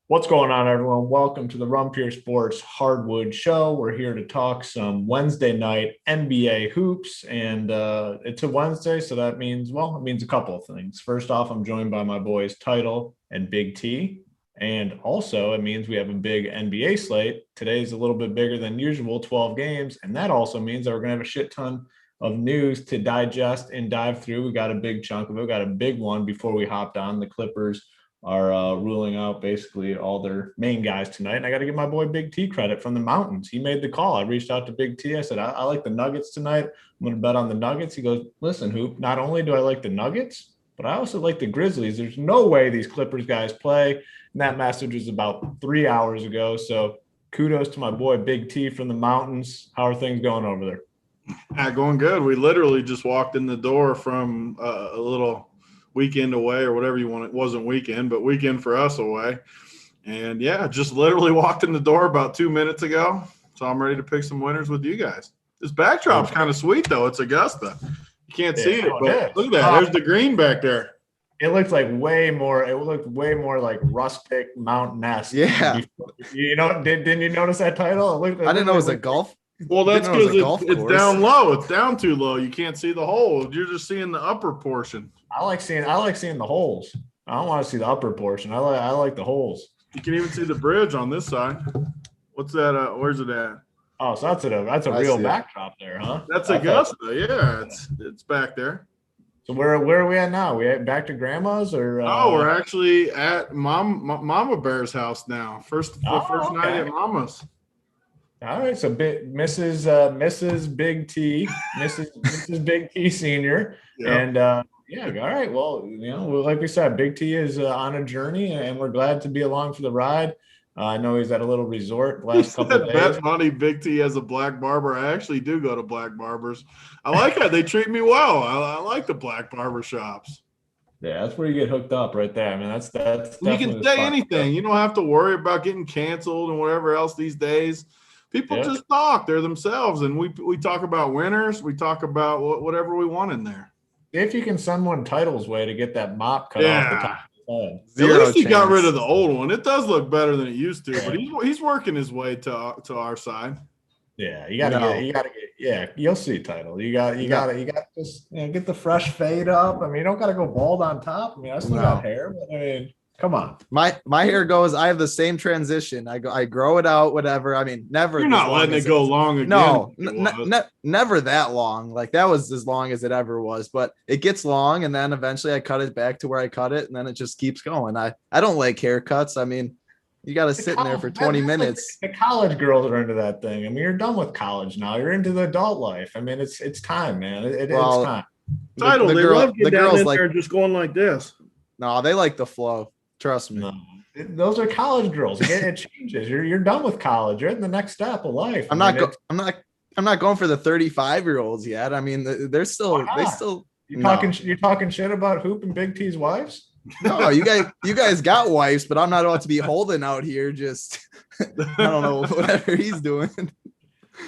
What's going on, everyone? Welcome to the Rumpier Sports Hardwood Show. We're here to talk some Wednesday night NBA hoops, and it's a Wednesday, so that means, well, it means a couple of things. First off, I'm joined by my boys Title and Big T, and also it means we have a big NBA slate. Today's a little bit bigger than usual, 12 games, and that also means that we're going to have a shit ton of news to digest and dive through. We got a big chunk of it. We got a big one before we hopped on. The Clippers are ruling out basically all their main guys tonight. And I got to give my boy Big T credit from the mountains. He made the call. I reached out to Big T. I said, I like the Nuggets tonight. I'm going to bet on the Nuggets. He goes, listen, Hoop, not only do I like the Nuggets, but I also like the Grizzlies. There's no way these Clippers guys play. And that message was about 3 hours ago. So kudos to my boy Big T from the mountains. How are things going over there? Going good. We literally just walked in the door from a little weekend away or whatever you want. It wasn't weekend, but weekend for us away. And yeah, just literally walked in the door about 2 minutes ago. So I'm ready to pick some winners with you guys. This backdrop's kind of sweet though. It's Augusta. You can't see it, but look at that. There's the green back there. It looked like way more like rustic mountain-esque. Yeah. Didn't you notice that title? I didn't know it was a golf. Well, that's because it's down low. It's down too low. You can't see the hole. You're just seeing the upper portion. I like seeing the holes. I don't want to see the upper portion. I like the holes. You can even see the bridge on this side. What's that? Where's it at? Oh, so that's a real backdrop there, huh? That's Augusta. Yeah, it's back there. So where are we at now? We back to grandma's or? We're actually at Mama Bear's house now. First night at Mama's. All right, so Mrs. Big T, Mrs. Big T Senior, yep. And all right. Well, like we said, Big T is on a journey, and we're glad to be along for the ride. I know he's at a little resort the last couple of days. That's funny. Big T has a black barber. I actually do go to black barbers. I like how they treat me well. I like the black barber shops. Yeah, that's where you get hooked up right there. I mean, that's you can say anything. You don't have to worry about getting canceled and whatever else these days. People just talk. They're themselves, and we talk about winners. We talk about whatever we want in there. If you can send one Title's way to get that mop cut off the top of the head. At least he got rid of the old one. It does look better than it used to, but he's working his way to our side. Yeah, you gotta get. Yeah, you'll see Title. You got to just get the fresh fade up. I mean, you don't got to go bald on top. I mean, I still got hair, but I mean. Come on. My hair goes, I have the same transition. I grow it out, whatever. I mean, never. You're not letting it go long again. No, never that long. Like that was as long as it ever was, but it gets long and then eventually I cut it back to where I cut it and then it just keeps going. I don't like haircuts. I mean, you got to sit in there for 20 minutes. Like the college girls are into that thing. I mean, you're done with college now. You're into the adult life. I mean, it's time, man. It's time. Title, they love getting down in there just going like this. No, they like the flow. Trust me. No. Those are college girls. It changes. You're done with college. You're in the next step of life. I'm not going for the 35-year-olds yet. I mean, they're still you're talking shit about Hoop and Big T's wives? No, you guys got wives, but I'm not about to be holding out here just I don't know whatever he's doing.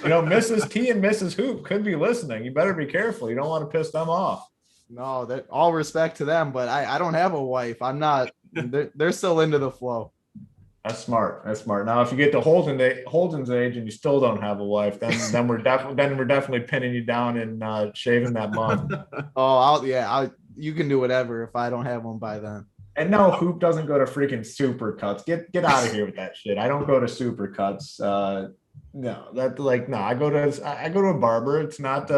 Mrs. T and Mrs. Hoop could be listening. You better be careful. You don't want to piss them off. No, that all respect to them, but I don't have a wife. I'm not. They're still into the flow. That's smart. Now, if you get to Holden's age and you still don't have a wife, then we're definitely pinning you down and shaving that mug. You can do whatever if I don't have one by then. And no, Hoop doesn't go to freaking super cuts. Get out of here with that shit. I don't go to super cuts. I go to a barber. It's not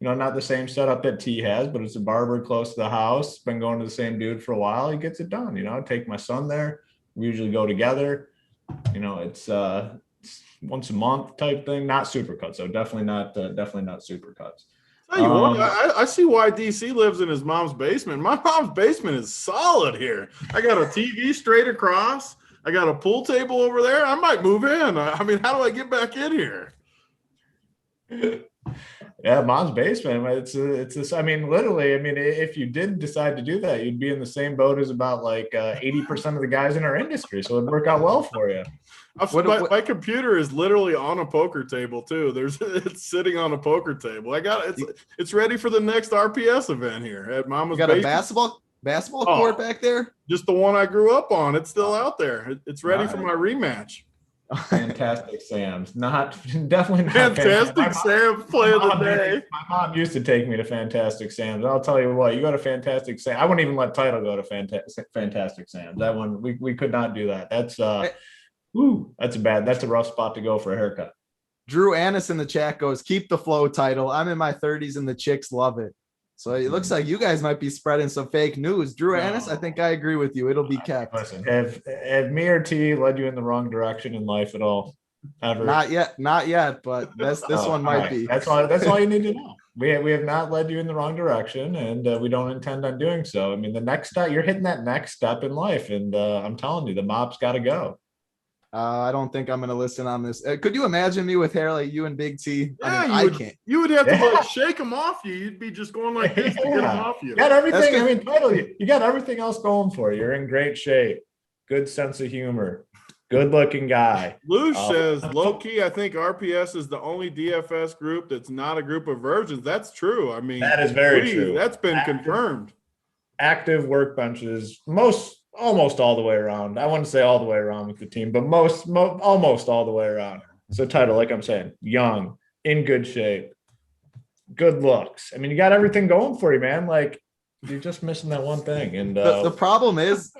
not the same setup that T has, but it's a barber close to the house. Been going to the same dude for a while. He gets it done. Take my son there. We usually go together. It's once a month type thing. Not super cuts, so definitely not super cuts. Tell you what, I see why DC lives in his mom's basement. My mom's basement is solid here. I got a TV straight across. I got a pool table over there. I might move in. I mean, how do I get back in here? Yeah, mom's basement. It's this. I mean, literally. I mean, if you did decide to do that, you'd be in the same boat as about like 80% of the guys in our industry. So it'd work out well for you. My computer is literally on a poker table too. It's sitting on a poker table. It's ready for the next RPS event here at Mama's. You got a basketball? basketball Oh. court back there? Just the one I grew up on. It's still out there. It's ready for my rematch. Fantastic Sam's. Definitely not Fantastic Sam's play of the day. My mom used to take me to Fantastic Sam's. I'll tell you what, you go to Fantastic Sam's. I wouldn't even let Title go to Fantastic Sam's. That one, we could not do that. That's that's a rough spot to go for a haircut. Drew Annis in the chat goes, keep the flow, Title. I'm in my 30s and the chicks love it. So it looks like you guys might be spreading some fake news. Drew Annis, I think I agree with you. It'll be kept. Listen, have me or T led you in the wrong direction in life at all? Ever? Not yet, but this one might be. That's all you need to know. We have not led you in the wrong direction, and we don't intend on doing so. I mean, the next step, you're hitting that next step in life, and I'm telling you, the mop's got to go. I don't think I'm going to listen on this. Could you imagine me with hair like you and Big T? Yeah, I can't. You would have to shake them off you. You'd be just going like this to get them off you. You got everything. I mean, Title, you got everything else going for you. You're in great shape. Good sense of humor. Good looking guy. Luce says, low key, I think RPS is the only DFS group that's not a group of virgins. That's true. I mean, that is very true. That's been confirmed. Active workbenches, almost all the way around. I wouldn't say all the way around with the team, but almost all the way around. So Title, like I'm saying, young, in good shape, good looks. I mean, you got everything going for you, man. Like, you're just missing that one thing. And the problem is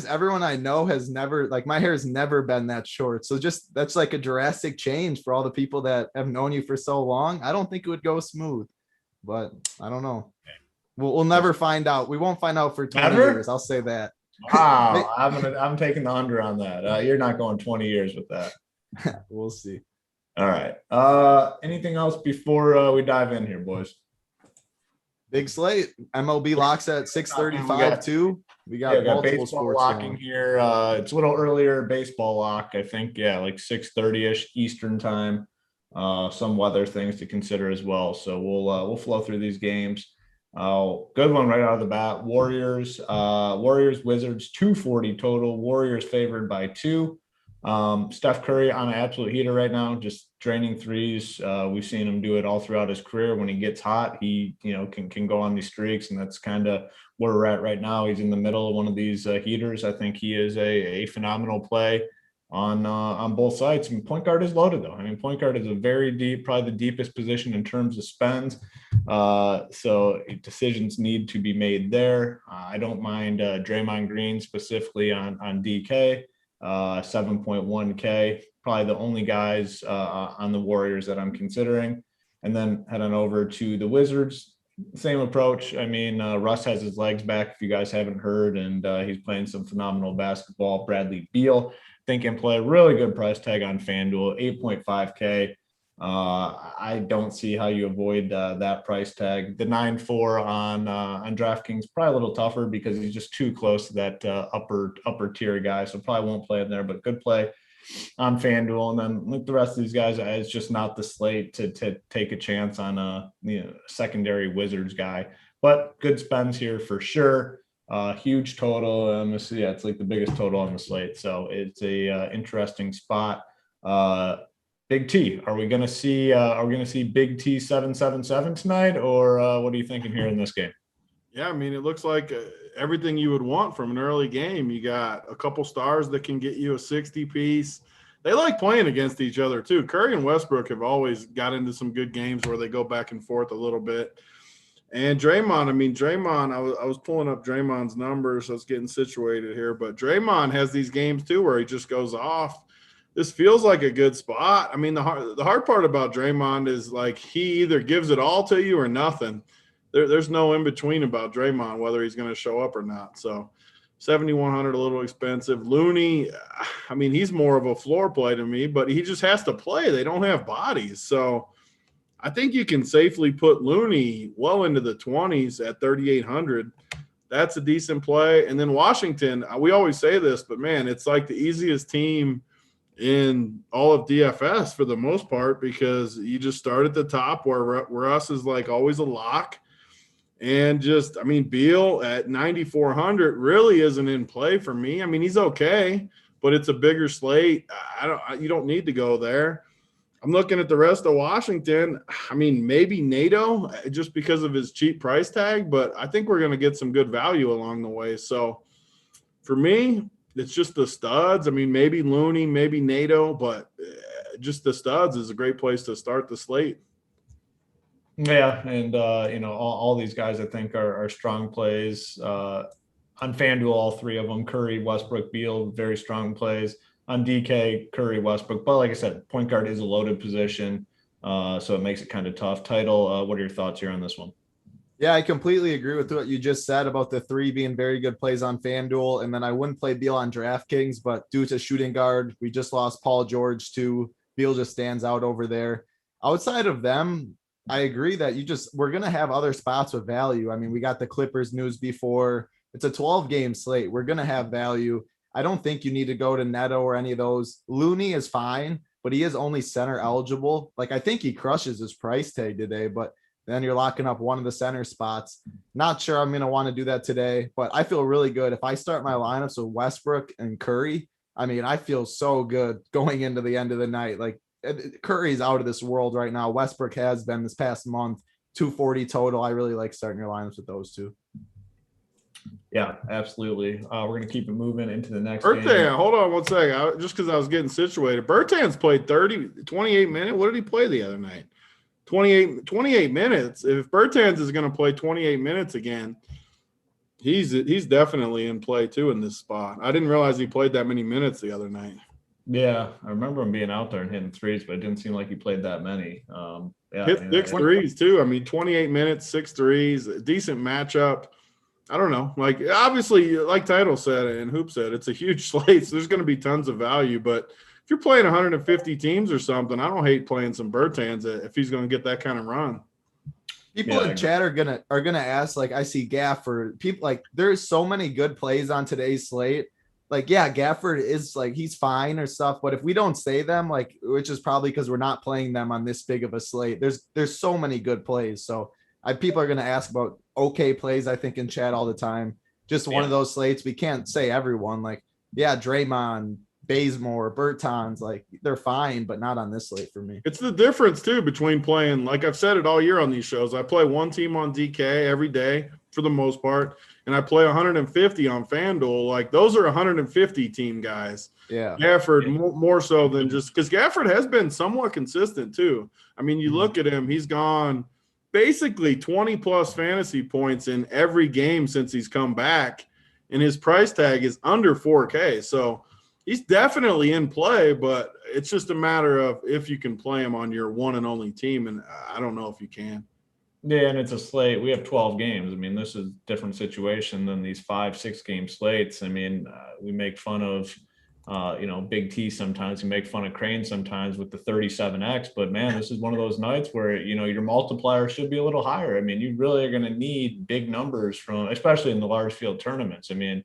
everyone I know has never, like, my hair has never been that short. So just that's like a drastic change for all the people that have known you for so long. I don't think it would go smooth, but I don't know. We'll never find out. We won't find out for 20 years. I'll say that. Wow, I'm taking the under on that. You're not going 20 years with that. We'll see. All right. Anything else before we dive in here, boys? Big slate. MLB locks at 6:35 too. We got multiple baseball sports locking going. here. It's a little earlier baseball lock, I think. Yeah, like 6:30ish Eastern time. Some weather things to consider as well. So we'll flow through these games. Good one right out of the bat. Warriors, Wizards, 240 total. Warriors favored by 2. Steph Curry on an absolute heater right now, just draining threes. We've seen him do it all throughout his career. When he gets hot, he can go on these streaks, and that's kind of where we're at right now. He's in the middle of one of these heaters. I think he is a phenomenal play on both sides. And point guard is loaded, though. I mean, point guard is a very deep, probably the deepest position in terms of spends. So decisions need to be made there. I don't mind Draymond Green specifically on DK, 7.1K, probably the only guys on the Warriors that I'm considering. And then heading over to the Wizards, same approach. I mean, Russ has his legs back, if you guys haven't heard, and he's playing some phenomenal basketball. Bradley Beal, think can play a really good price tag on FanDuel, 8.5K. I don't see how you avoid that price tag. The 9.4 on DraftKings, probably a little tougher because he's just too close to that upper tier guy, so probably won't play in there, but good play on FanDuel. And then like the rest of these guys, it's just not the slate to take a chance on a secondary Wizards guy, but good spends here for sure. Huge total. It's like the biggest total on the slate, so it's a interesting spot. Big T, are we gonna see Big T 777 tonight, or what are you thinking here in this game? Yeah, I mean, it looks like everything you would want from an early game. You got a couple stars that can get you a 60 piece. They like playing against each other too. Curry and Westbrook have always got into some good games where they go back and forth a little bit. And Draymond, I was pulling up Draymond's numbers. I was getting situated here, but Draymond has these games too where he just goes off. This feels like a good spot. I mean, the hard part about Draymond is like he either gives it all to you or nothing. There's no in between about Draymond, whether he's going to show up or not. So 7,100, a little expensive. Looney, I mean, he's more of a floor play to me, but he just has to play. They don't have bodies. So I think you can safely put Looney well into the 20s at 3,800. That's a decent play. And then Washington, we always say this, but man, it's like the easiest team in all of DFS for the most part, because you just start at the top where Russ is like always a lock. And just, I mean, Beal at 9,400 really isn't in play for me. I mean, he's okay, but it's a bigger slate. You don't need to go there. I'm looking at the rest of Washington. I mean, maybe NATO just because of his cheap price tag, but I think we're going to get some good value along the way. So for me, it's just the studs. I mean, maybe Looney, maybe NATO, but just the studs is a great place to start the slate. Yeah, and all these guys I think are strong plays. On FanDuel, all three of them: Curry, Westbrook, Beal, very strong plays. On DK, Curry, Westbrook, but like I said, point guard is a loaded position, so it makes it kind of tough. Title, what are your thoughts here on this one? Yeah, I completely agree with what you just said about the three being very good plays on FanDuel. And then I wouldn't play Beal on DraftKings, but due to shooting guard, we just lost Paul George too. Beal just stands out over there. Outside of them, I agree that we're going to have other spots with value. I mean, we got the Clippers news before. It's a 12-game slate. We're going to have value. I don't think you need to go to Neto or any of those. Looney is fine, but he is only center eligible. Like, I think he crushes his price tag today, but then you're locking up one of the center spots. Not sure I'm going to want to do that today, but I feel really good. If I start my lineups with Westbrook and Curry, I mean, I feel so good going into the end of the night. Like, Curry's out of this world right now. Westbrook has been this past month, 240 total. I really like starting your lineups with those two. Yeah, absolutely. We're going to keep it moving into the next Bertan, game. hold on one second. Just because I was getting situated. Bertan's played 28 minutes. What did he play the other night? 28 minutes. If Bertans is going to play 28 minutes again, he's definitely in play too in this spot. I didn't realize he played that many minutes the other night. Yeah, I remember him being out there and hitting threes, but it didn't seem like he played that many. Hit six threes too. I mean, 28 minutes, 6 threes, a decent matchup. I don't know. Like, obviously, like Title said and Hoop said, it's a huge slate, so there's going to be tons of value. But if you're playing 150 teams or something, I don't hate playing some Bertans if he's going to get that kind of run. People in chat are gonna ask, like, I see Gafford. People, like, there's so many good plays on today's slate. Like, yeah, Gafford is, like, he's fine or stuff, but if we don't say them, like, which is probably because we're not playing them on this big of a slate, there's so many good plays. So people are gonna ask about okay plays, I think, in chat all the time. Just one of those slates. We can't say everyone. Like, yeah, Draymond, Bazemore, Bertans, like, they're fine, but not on this slate for me. It's the difference too between playing, like I've said it all year on these shows, I play one team on DK every day for the most part, and I play 150 on FanDuel. Like, those are 150 team guys. Yeah. Gafford more so than just because Gafford has been somewhat consistent too. I mean, you look at him, he's gone basically 20 plus fantasy points in every game since he's come back, and his price tag is under 4K. So he's definitely in play, but it's just a matter of if you can play him on your one and only team, and I don't know if you can. Yeah, and it's a slate. We have 12 games. I mean, this is a different situation than these 5-6 game slates. I mean, we make fun of, Big T sometimes. We make fun of Crane sometimes with the 37X. But, man, this is one of those nights where, your multiplier should be a little higher. I mean, you really are going to need big numbers especially in the large field tournaments. I mean,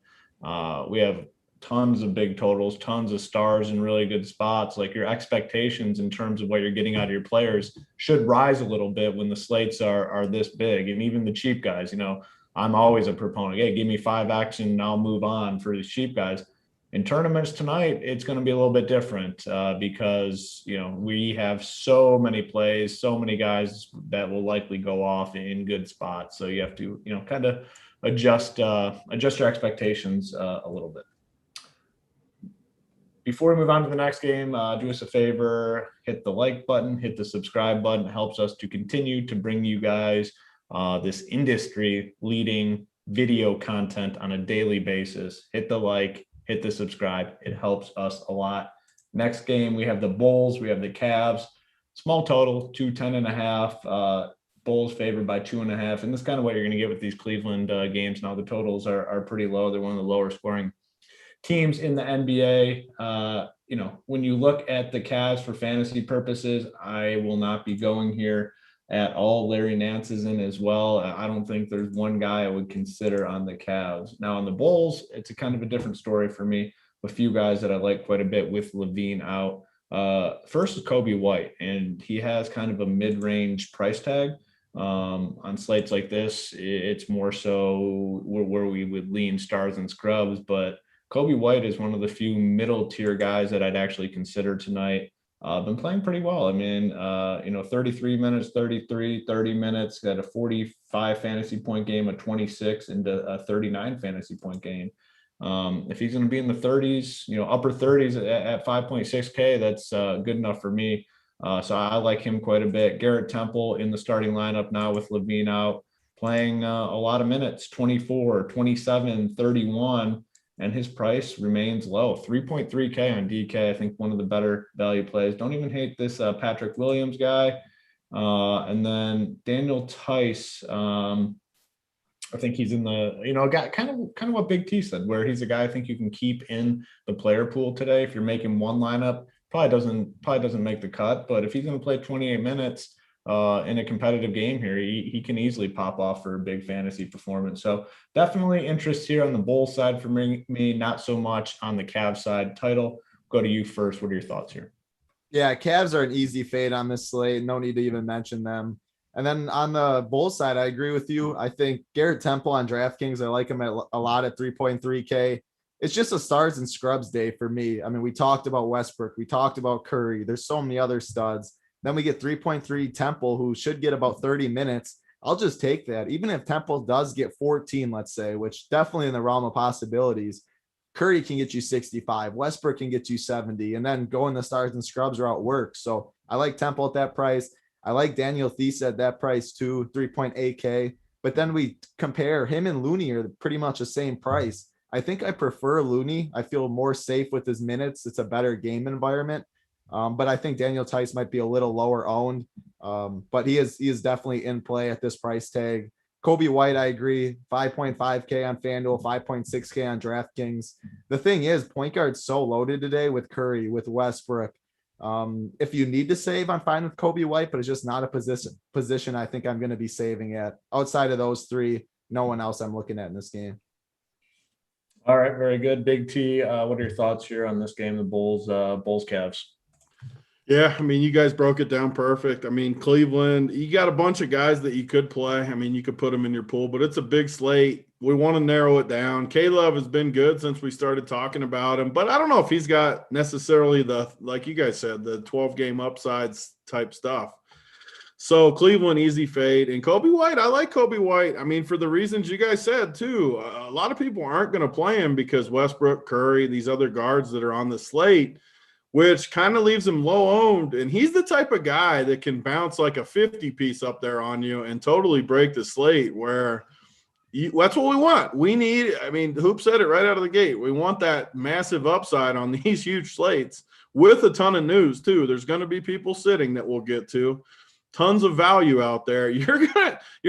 we have tons of big totals, tons of stars in really good spots. Like, your expectations in terms of what you're getting out of your players should rise a little bit when the slates are this big. And even the cheap guys, I'm always a proponent. Hey, give me 5X and I'll move on for these cheap guys. In tournaments tonight, it's going to be a little bit different because, we have so many plays, so many guys that will likely go off in good spots. So you have to, kind of adjust your expectations a little bit. Before we move on to the next game, do us a favor, hit the like button, hit the subscribe button. It helps us to continue to bring you guys this industry-leading video content on a daily basis. Hit the like, hit the subscribe. It helps us a lot. Next game, we have the Bulls, we have the Cavs. Small total, 210.5. Bulls favored by 2.5. And this is kind of what you're going to get with these Cleveland games. Now, the totals are pretty low. They're one of the lower scoring teams in the NBA. When you look at the Cavs for fantasy purposes, I will not be going here at all. Larry Nance is in as well. I don't think there's one guy I would consider on the Cavs. Now on the Bulls, it's a kind of a different story for me. A few guys that I like quite a bit with Levine out. First is Kobe White, and he has kind of a mid-range price tag. On slates like this, it's more so where we would lean stars and scrubs, but Kobe White is one of the few middle tier guys that I'd actually consider tonight. been playing pretty well. I mean, 33 minutes, 33, 30 minutes, got a 45 fantasy point game, a 26 and a 39 fantasy point game. If he's going to be in the 30s, upper 30s at 5.6K, that's good enough for me. So I like him quite a bit. Garrett Temple in the starting lineup now with Levine out, playing a lot of minutes, 24, 27, 31, and his price remains low, 3.3K on DK. I think one of the better value plays. Don't even hate this Patrick Williams guy. And then Daniel Tice, I think he's in the, got kind of what Big T said, where he's a guy I think you can keep in the player pool today. If you're making one lineup, probably doesn't make the cut, but if he's going to play 28 minutes in a competitive game here, he can easily pop off for a big fantasy performance. So definitely interest here on the Bulls side for me, not so much on the Cavs side. Title, go to you first. What are your thoughts here? Yeah, Cavs are an easy fade on this slate. No need to even mention them. And then on the Bulls side, I agree with you. I think Garrett Temple on DraftKings, I like him a lot at 3.3K. It's just a stars and scrubs day for me. I mean, we talked about Westbrook. We talked about Curry. There's so many other studs. Then we get 3.3 Temple, who should get about 30 minutes. I'll just take that. Even if Temple does get 14, let's say, which definitely in the realm of possibilities, Curry can get you 65. Westbrook can get you 70. And then going the stars and scrubs route works. So I like Temple at that price. I like Daniel Theis at that price too, 3.8K. But then we compare him and Looney are pretty much the same price. I think I prefer Looney. I feel more safe with his minutes. It's a better game environment. But I think Daniel Theis might be a little lower owned. But he is definitely in play at this price tag. Kobe White, I agree. 5.5K on FanDuel, 5.6K on DraftKings. The thing is, point guard's so loaded today with Curry, with Westbrook. If you need to save, I'm fine with Kobe White, but it's just not a position I think I'm going to be saving at. Outside of those three, no one else I'm looking at in this game. All right, very good. Big T, what are your thoughts here on this game, the Bulls Cavs? Yeah, I mean, you guys broke it down perfect. I mean, Cleveland, you got a bunch of guys that you could play. I mean, you could put them in your pool, but it's a big slate. We want to narrow it down. K-Love has been good since we started talking about him, but I don't know if he's got necessarily like you guys said, the 12-game upsides type stuff. So Cleveland, easy fade. And Kobe White, I like Kobe White. I mean, for the reasons you guys said too, a lot of people aren't going to play him because Westbrook, Curry, these other guards that are on the slate, which kind of leaves him low owned. And he's the type of guy that can bounce like a 50 piece up there on you and totally break the slate where that's what we want. We need, I mean, Hoop said it right out of the gate. We want that massive upside on these huge slates with a ton of news too. There's going to be people sitting that we'll get to. Tons of value out there. You're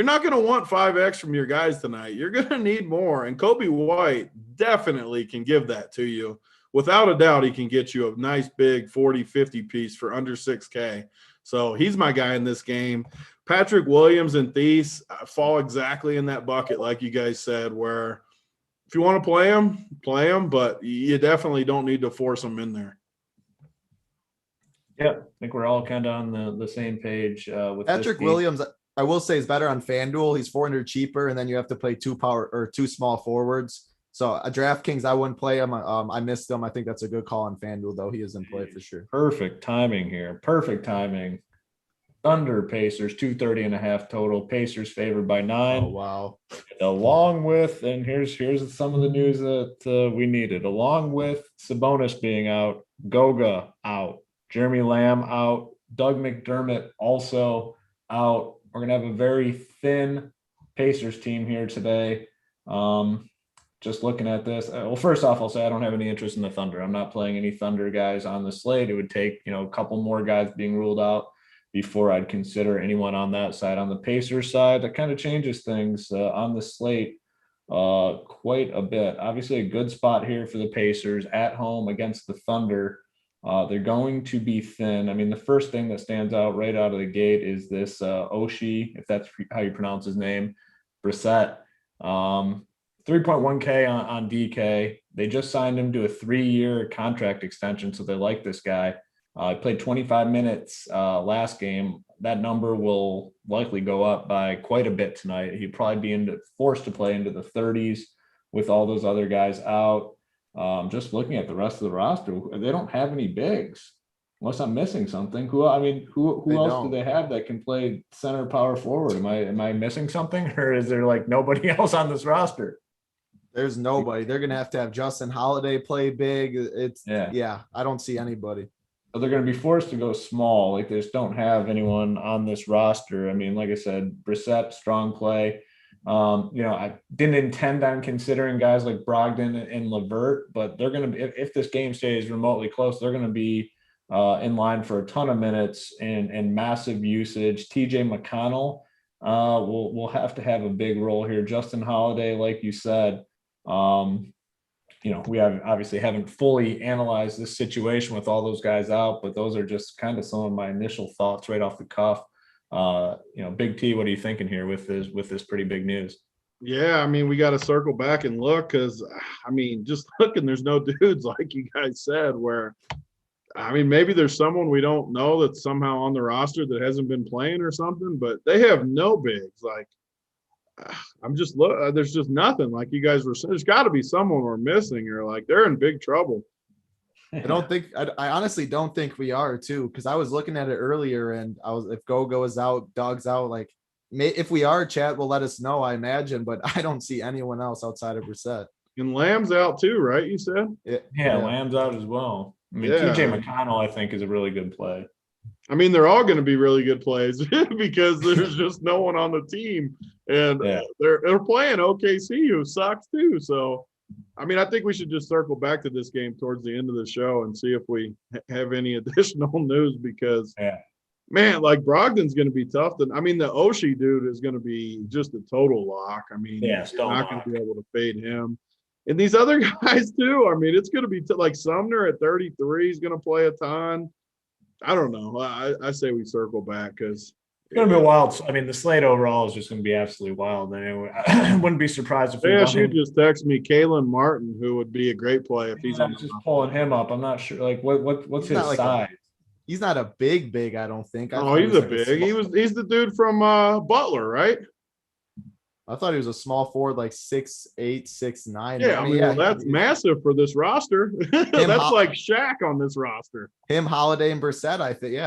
not going to want 5X from your guys tonight. You're going to need more. And Kobe White definitely can give that to you. Without a doubt, he can get you a nice big 40, 50 piece for under 6K. So he's my guy in this game. Patrick Williams and Theis fall exactly in that bucket, like you guys said, where if you want to play them, but you definitely don't need to force them in there. Yeah, I think we're all kind of on the same page with Patrick Williams. I will say is better on FanDuel. He's 400 cheaper, and then you have to play two small forwards. So a DraftKings, I wouldn't play him. I missed him. I think that's a good call on FanDuel, though. He is in play for sure. Perfect timing here. Perfect timing. Thunder Pacers, 230.5 total. Pacers favored by 9. Oh, wow. Along with, and here's some of the news that we needed. Along with Sabonis being out, Goga out, Jeremy Lamb out, Doug McDermott also out. We're going to have a very thin Pacers team here today. Just looking at this, well, first off, I'll say I don't have any interest in the Thunder. I'm not playing any Thunder guys on the slate. It would take, a couple more guys being ruled out before I'd consider anyone on that side. On the Pacers side, that kind of changes things on the slate quite a bit. Obviously, a good spot here for the Pacers at home against the Thunder. They're going to be thin. I mean, the first thing that stands out right out of the gate is this Oshie, if that's how you pronounce his name, Brissett. 3.1K on DK. They just signed him to a 3-year contract extension, so they like this guy. He played 25 minutes last game. That number will likely go up by quite a bit tonight. He'd probably be forced to play into the 30s with all those other guys out. Just looking at the rest of the roster, they don't have any bigs. Unless I'm missing something. Who They else do don't. they have that can play center power forward? Am I missing something, or is there like nobody else on this roster? There's nobody. They're gonna have to have Justin Holiday play big. Yeah. Yeah. I don't see anybody. So they're going to be forced to go small. Like they just don't have anyone on this roster. I mean, like I said, Brissett, strong play. I didn't intend on considering guys like Brogdon and Levert, but they're going to be, if this game stays remotely close, they're going to be in line for a ton of minutes and massive usage. TJ McConnell will have to have a big role here. Justin Holiday, like you said, we obviously haven't fully analyzed this situation with all those guys out, but those are just kind of some of my initial thoughts right off the cuff. Big T, what are you thinking here with this pretty big news? Yeah, I mean, we got to circle back and look because, I mean, just looking, there's no dudes like you guys said where, I mean, maybe there's someone we don't know that's somehow on the roster that hasn't been playing or something, but they have no bigs. Like, there's just nothing like you guys were saying. There's got to be someone we're missing or like they're in big trouble. I honestly don't think we are too. Cause I was looking at it earlier and if Gogo is out, Dog's out, like if we are, chat will let us know, I imagine, but I don't see anyone else outside of Brissett. And Lamb's out too, right? You said? Yeah. Lamb's out as well. I mean, TJ McConnell, I think, is a really good play. I mean, they're all going to be really good plays because there's just no one on the team, and they're playing OKC, who sucks too. So, I mean, I think we should just circle back to this game towards the end of the show and see if we have any additional news because, man, like Brogdon's going to be tough. I mean, the Oshie dude is going to be just a total lock. I mean, you're not going to be able to fade him. And these other guys too. I mean, it's going to be like Sumner at 33 is going to play a ton. I don't know. I say we circle back because it's going to be wild. I mean, the slate overall is just going to be absolutely wild. Anyway, I wouldn't be surprised if she just text me Kalen Martin, who would be a great play if he's on. Just pulling him up. I'm not sure. Like, what's his size? He's not a big. I don't think. He's a big. He's the dude from Butler, right? I thought he was a small forward, like 6'8", 6'9". Yeah, I mean, that's massive for this roster. That's like Shaq on this roster. Him, Holiday, and Brissett, I think,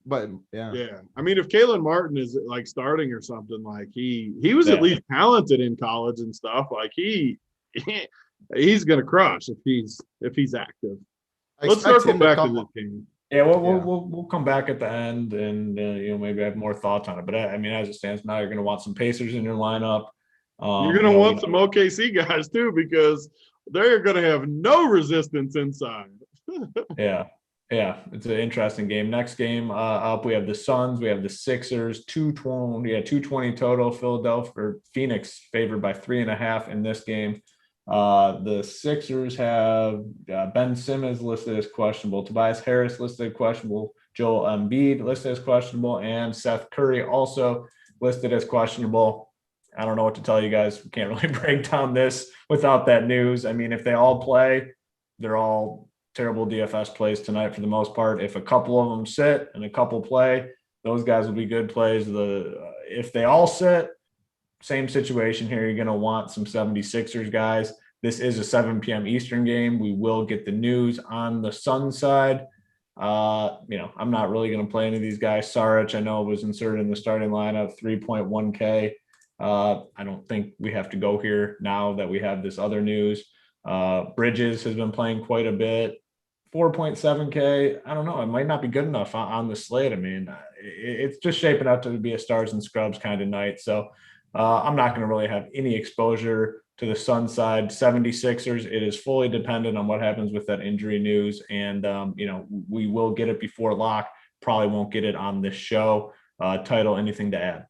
but yeah. Yeah, I mean, if Kalen Martin is like starting or something, like he was at least talented in college and stuff. Like he's gonna crush if he's active. Let's circle back to this game. Yeah, we'll come back at the end and maybe have more thoughts on it. But I mean, as it stands now, you're going to want some Pacers in your lineup. You're going to want some OKC guys too because they're going to have no resistance inside. Yeah, it's an interesting game. Next game up, we have the Suns, we have the Sixers. 220 total. Phoenix favored by 3.5 in this game. The Sixers have Ben Simmons listed as questionable, Tobias Harris listed as questionable, Joel Embiid listed as questionable, and Seth Curry also listed as questionable. I don't know what to tell you guys. We can't really break down this without that news. I mean, if they all play, they're all terrible DFS plays tonight for the most part. If a couple of them sit and a couple play, those guys will be good plays. If they all sit, same situation here. You're going to want some 76ers guys. This is a 7 p.m. Eastern game. We will get the news on the Sun side. I'm not really going to play any of these guys. Saric, I know, was inserted in the starting lineup, 3.1K. I don't think we have to go here now that we have this other news. Bridges has been playing quite a bit, 4.7K. I don't know. It might not be good enough on the slate. I mean, it's just shaping up to be a stars and scrubs kind of night. So I'm not going to really have any exposure to the Sun side. 76ers, it is fully dependent on what happens with that injury news. And, we will get it before lock. Probably won't get it on this show. Title, anything to add?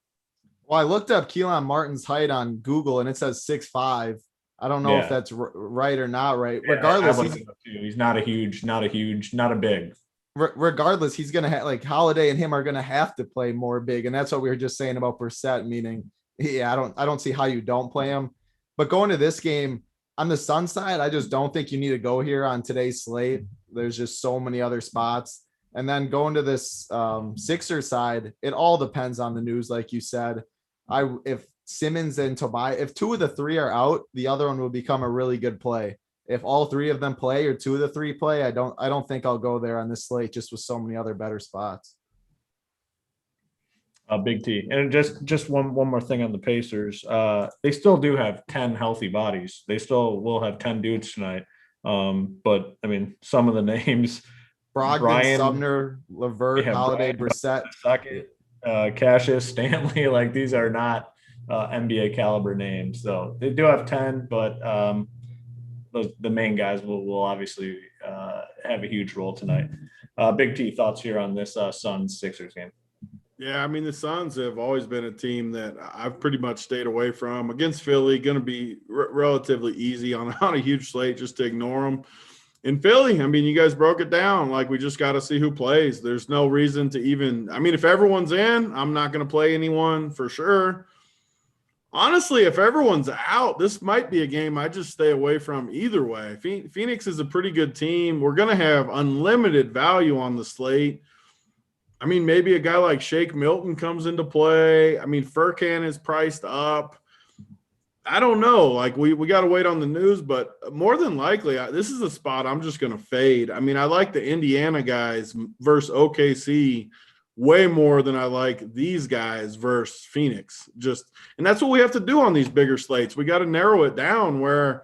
Well, I looked up Keelan Martin's height on Google and it says 6'5". I don't know if that's right or not right. Regardless, he's not a big. Regardless, he's going to have like Holiday and him are going to have to play more big. And that's what we were just saying about Brissett, meaning, I don't see how you don't play him. But going to this game on the Sun side, I just don't think you need to go here on today's slate. There's just so many other spots. And then going to this Sixers side, it all depends on the news, like you said. If Simmons and Tobias, if two of the three are out, the other one will become a really good play. if all three of them play or two of the three play, I don't think I'll go there on this slate just with so many other better spots. Big T. And just one more thing on the Pacers. They still do have 10 healthy bodies. They still will have 10 dudes tonight. But I mean, some of the names, Brogdon, Brian, Sumner, Levert, Holiday, Brissett, second, Cassius, Stanley, like these are not NBA caliber names. So they do have 10, but the main guys will obviously have a huge role tonight. Big T, thoughts here on this Suns Sixers game? Yeah, I mean, the Suns have always been a team that I've pretty much stayed away from. Against Philly, going to be relatively easy on a huge slate just to ignore them. In Philly, I mean, you guys broke it down. Like, we just got to see who plays. There's no reason to even – I mean, if everyone's in, I'm not going to play anyone for sure. Honestly, if everyone's out, this might be a game I just stay away from either way. Phoenix is a pretty good team. We're going to have unlimited value on the slate. I mean, maybe a guy like Shake Milton comes into play. I mean, Furkan is priced up. I don't know. Like, we got to wait on the news, but more than likely, this is a spot I'm just going to fade. I mean, I like the Indiana guys versus OKC way more than I like these guys versus Phoenix. And that's what we have to do on these bigger slates. We got to narrow it down where,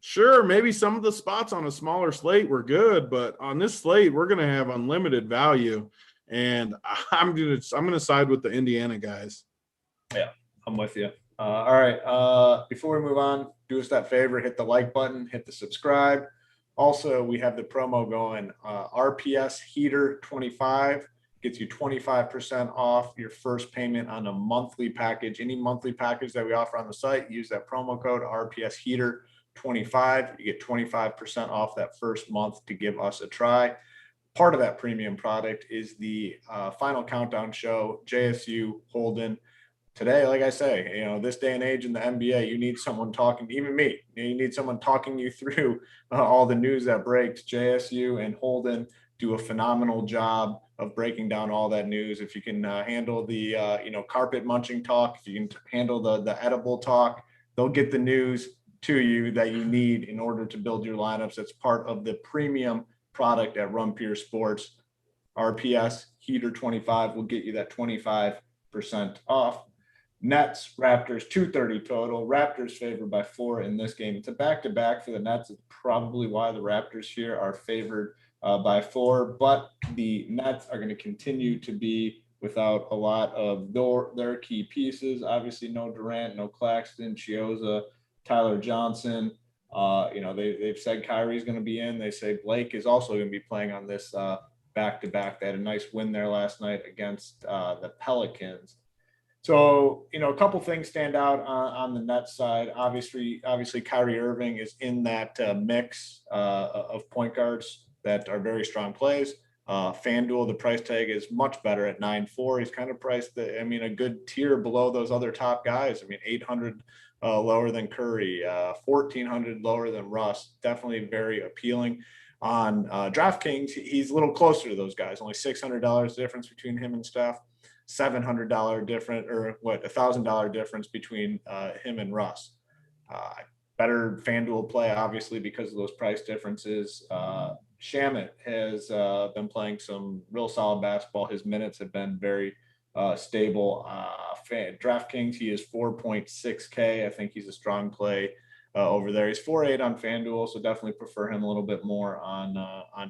sure, maybe some of the spots on a smaller slate were good, but on this slate, we're going to have unlimited value. And I'm gonna side with the Indiana guys. Yeah, I'm with you. All right. Before we move on, do us that favor, hit the like button, hit the subscribe. Also, we have the promo going. RPS Heater 25 gets you 25% off your first payment on a monthly package. Any monthly package that we offer on the site, use that promo code RPS Heater 25. You get 25% off that first month to give us a try. Part of that premium product is the final countdown show, JSU Holden. Today, like I say, this day and age in the NBA, you need someone talking, even me, you need someone talking you through all the news that breaks. JSU and Holden do a phenomenal job of breaking down all that news. If you can handle the, carpet munching talk, if you can handle the edible talk, they'll get the news to you that you need in order to build your lineups. That's part of the premium product at Rumpier Sports. RPS Heater 25 will get you that 25% off. Nets, Raptors, 230 total. Raptors favored by 4 in this game. It's a back-to-back for the Nets. It's probably why the Raptors here are favored by 4, but the Nets are going to continue to be without a lot of their key pieces. Obviously, no Durant, no Claxton, Chioza, Tyler Johnson. They've said Kyrie's going to be in. They say Blake is also going to be playing on this back-to-back. They had a nice win there last night against the Pelicans. So, a couple things stand out on the Nets side. Obviously, Kyrie Irving is in that mix of point guards that are very strong plays. FanDuel, the price tag is much better at 9.4. He's kind of priced a good tier below those other top guys. I mean, 800 lower than Curry, 1,400 lower than Russ. Definitely very appealing. On DraftKings, he's a little closer to those guys. Only $600 difference between him and Steph. $700 different, or $1,000 difference between him and Russ. Better FanDuel play, obviously, because of those price differences. Shamet has been playing some real solid basketball. His minutes have been very stable. DraftKings, he is 4.6K. I think he's a strong play over there. He's 4.8 on FanDuel, so definitely prefer him a little bit more on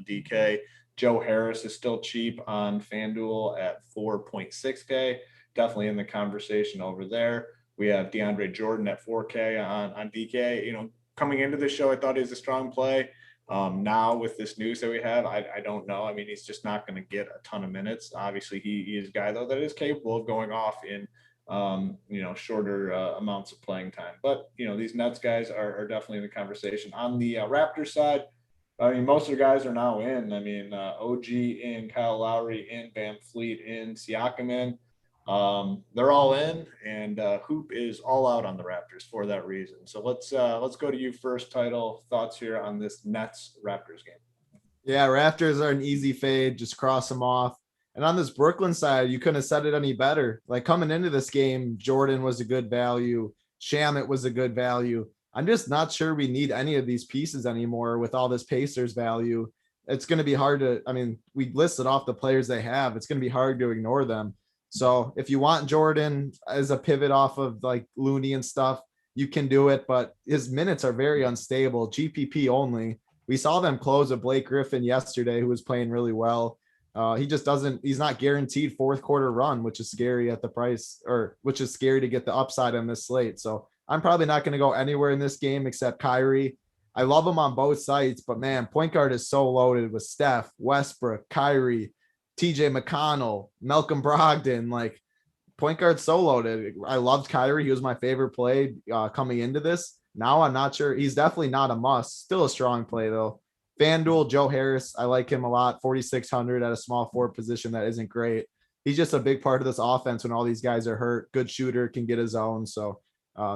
DK. Joe Harris is still cheap on FanDuel at 4.6K. Definitely in the conversation over there. We have DeAndre Jordan at 4K on DK. Coming into the show, I thought he was a strong play. Now with this news that we have, I don't know. I mean, he's just not going to get a ton of minutes. Obviously, he is a guy, though, that is capable of going off in, shorter amounts of playing time. But, these Nets guys are definitely in the conversation. On the Raptors side, I mean, most of the guys are now in. I mean, OG in, Kyle Lowry in, Van Fleet in, Siakam in. They're all in, and Hoop is all out on the Raptors for that reason. So let's go to you first. Title thoughts here on this Nets Raptors game. Yeah, Raptors are an easy fade. Just cross them off. And on this Brooklyn side, you couldn't have said it any better. Like, coming into this game, Jordan was a good value. Shamet was a good value. I'm just not sure we need any of these pieces anymore with all this Pacers value. It's going to be hard to, I mean, we listed off the players they have. It's going to be hard to ignore them. So if you want Jordan as a pivot off of like Looney and stuff, you can do it, but his minutes are very unstable. GPP only. We saw them close with Blake Griffin yesterday, who was playing really well. He just doesn't, he's not guaranteed fourth quarter run, which is scary at the price, or which is scary to get the upside on this slate. So I'm probably not going to go anywhere in this game except Kyrie. I love him on both sides, but man, point guard is so loaded with Steph, Westbrook, Kyrie, TJ McConnell, Malcolm Brogdon. Like, point guard so loaded. I loved Kyrie. He was my favorite play coming into this. Now I'm not sure. He's definitely not a must. Still a strong play though. FanDuel, Joe Harris. I like him a lot. 4,600 at a small forward position. That isn't great. He's just a big part of this offense when all these guys are hurt. Good shooter, can get his own. So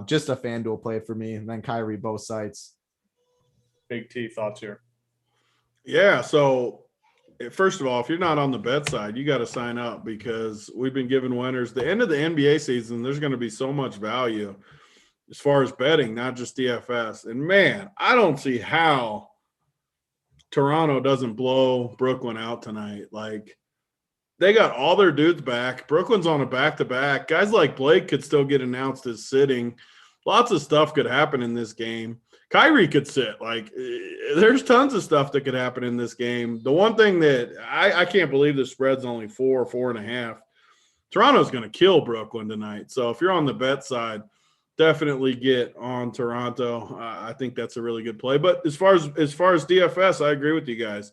just a FanDuel play for me. And then Kyrie, both sides. Big T, thoughts here? Yeah. So first of all, if you're not on the bet side, you got to sign up, because we've been giving winners. The end of the NBA season, there's going to be so much value as far as betting, not just DFS. And man, I don't see how Toronto doesn't blow Brooklyn out tonight. Like, they got all their dudes back. Brooklyn's on a back-to-back. Guys like Blake could still get announced as sitting. Lots of stuff could happen in this game. Kyrie could sit. Like, there's tons of stuff that could happen in this game. The one thing that I can't believe the spread's only 4.5. Toronto's going to kill Brooklyn tonight. So if you're on the bet side, definitely get on Toronto. I think that's a really good play. But as far as DFS, I agree with you guys.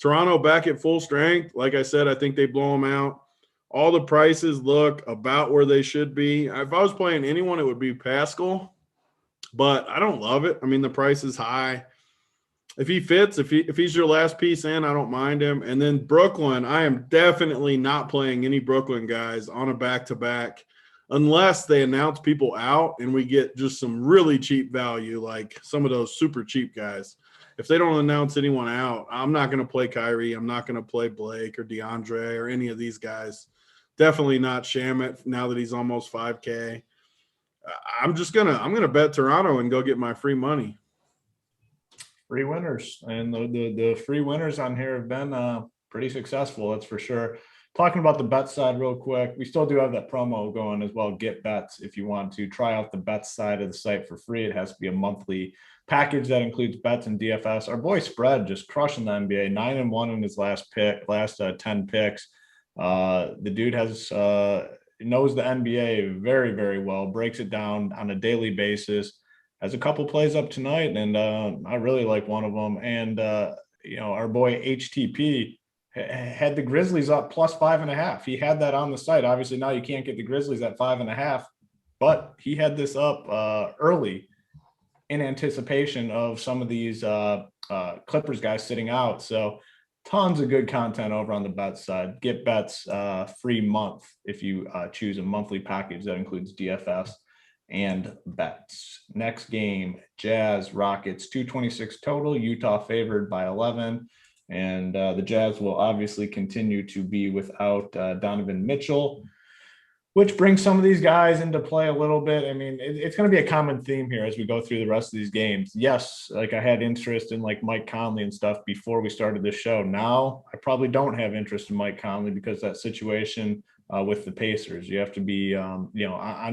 Toronto back at full strength. Like I said, I think they blow them out. All the prices look about where they should be. If I was playing anyone, it would be Pascal, but I don't love it. I mean, the price is high. If he fits, if he's your last piece in, I don't mind him. And then Brooklyn, I am definitely not playing any Brooklyn guys on a back-to-back unless they announce people out and we get just some really cheap value, like some of those super cheap guys. If they don't announce anyone out, I'm not going to play Kyrie. I'm not going to play Blake or DeAndre or any of these guys. Definitely not Shamet now that he's almost 5K. I'm going to bet Toronto and go get my free money. Free winners. And the free winners on here have been pretty successful, that's for sure. Talking about the bet side real quick, we still do have that promo going as well. Get bets if you want to try out the bet side of the site for free. It has to be a monthly package that includes bets and DFS. Our boy Spread just crushing the NBA, 9-1 in his last 10 picks. The dude knows the NBA very, very well, breaks it down on a daily basis, has a couple plays up tonight, and I really like one of them. And our boy HTP had the Grizzlies up plus 5.5. He had that on the site. Obviously now you can't get the Grizzlies at 5.5, but he had this up early in anticipation of some of these Clippers guys sitting out. So tons of good content over on the bet side. Get bets free month if you choose a monthly package that includes DFS and bets. Next game, Jazz Rockets, 226 total. Utah favored by 11. And the Jazz will obviously continue to be without Donovan Mitchell, which brings some of these guys into play a little bit. I mean, it's going to be a common theme here as we go through the rest of these games. Yes, like I had interest in like Mike Conley and stuff before we started this show. Now I probably don't have interest in Mike Conley because that situation with the Pacers, you have to be, on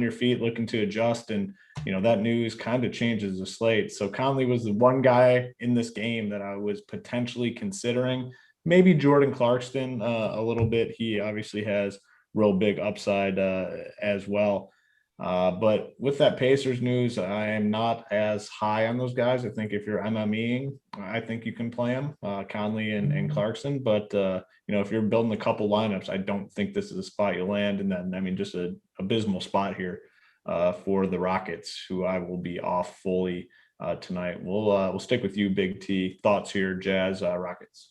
your feet looking to adjust. And, that news kind of changes the slate. So Conley was the one guy in this game that I was potentially considering. Maybe Jordan Clarkson a little bit. He obviously has real big upside as well. But with that Pacers news, I am not as high on those guys. I think if you're MMEing, I think you can play them, Conley and Clarkson. But, if you're building a couple lineups, I don't think this is a spot you land. And then, just an abysmal spot here for the Rockets, who I will be off fully tonight. We'll stick with you, Big T. Thoughts here, Jazz, Rockets.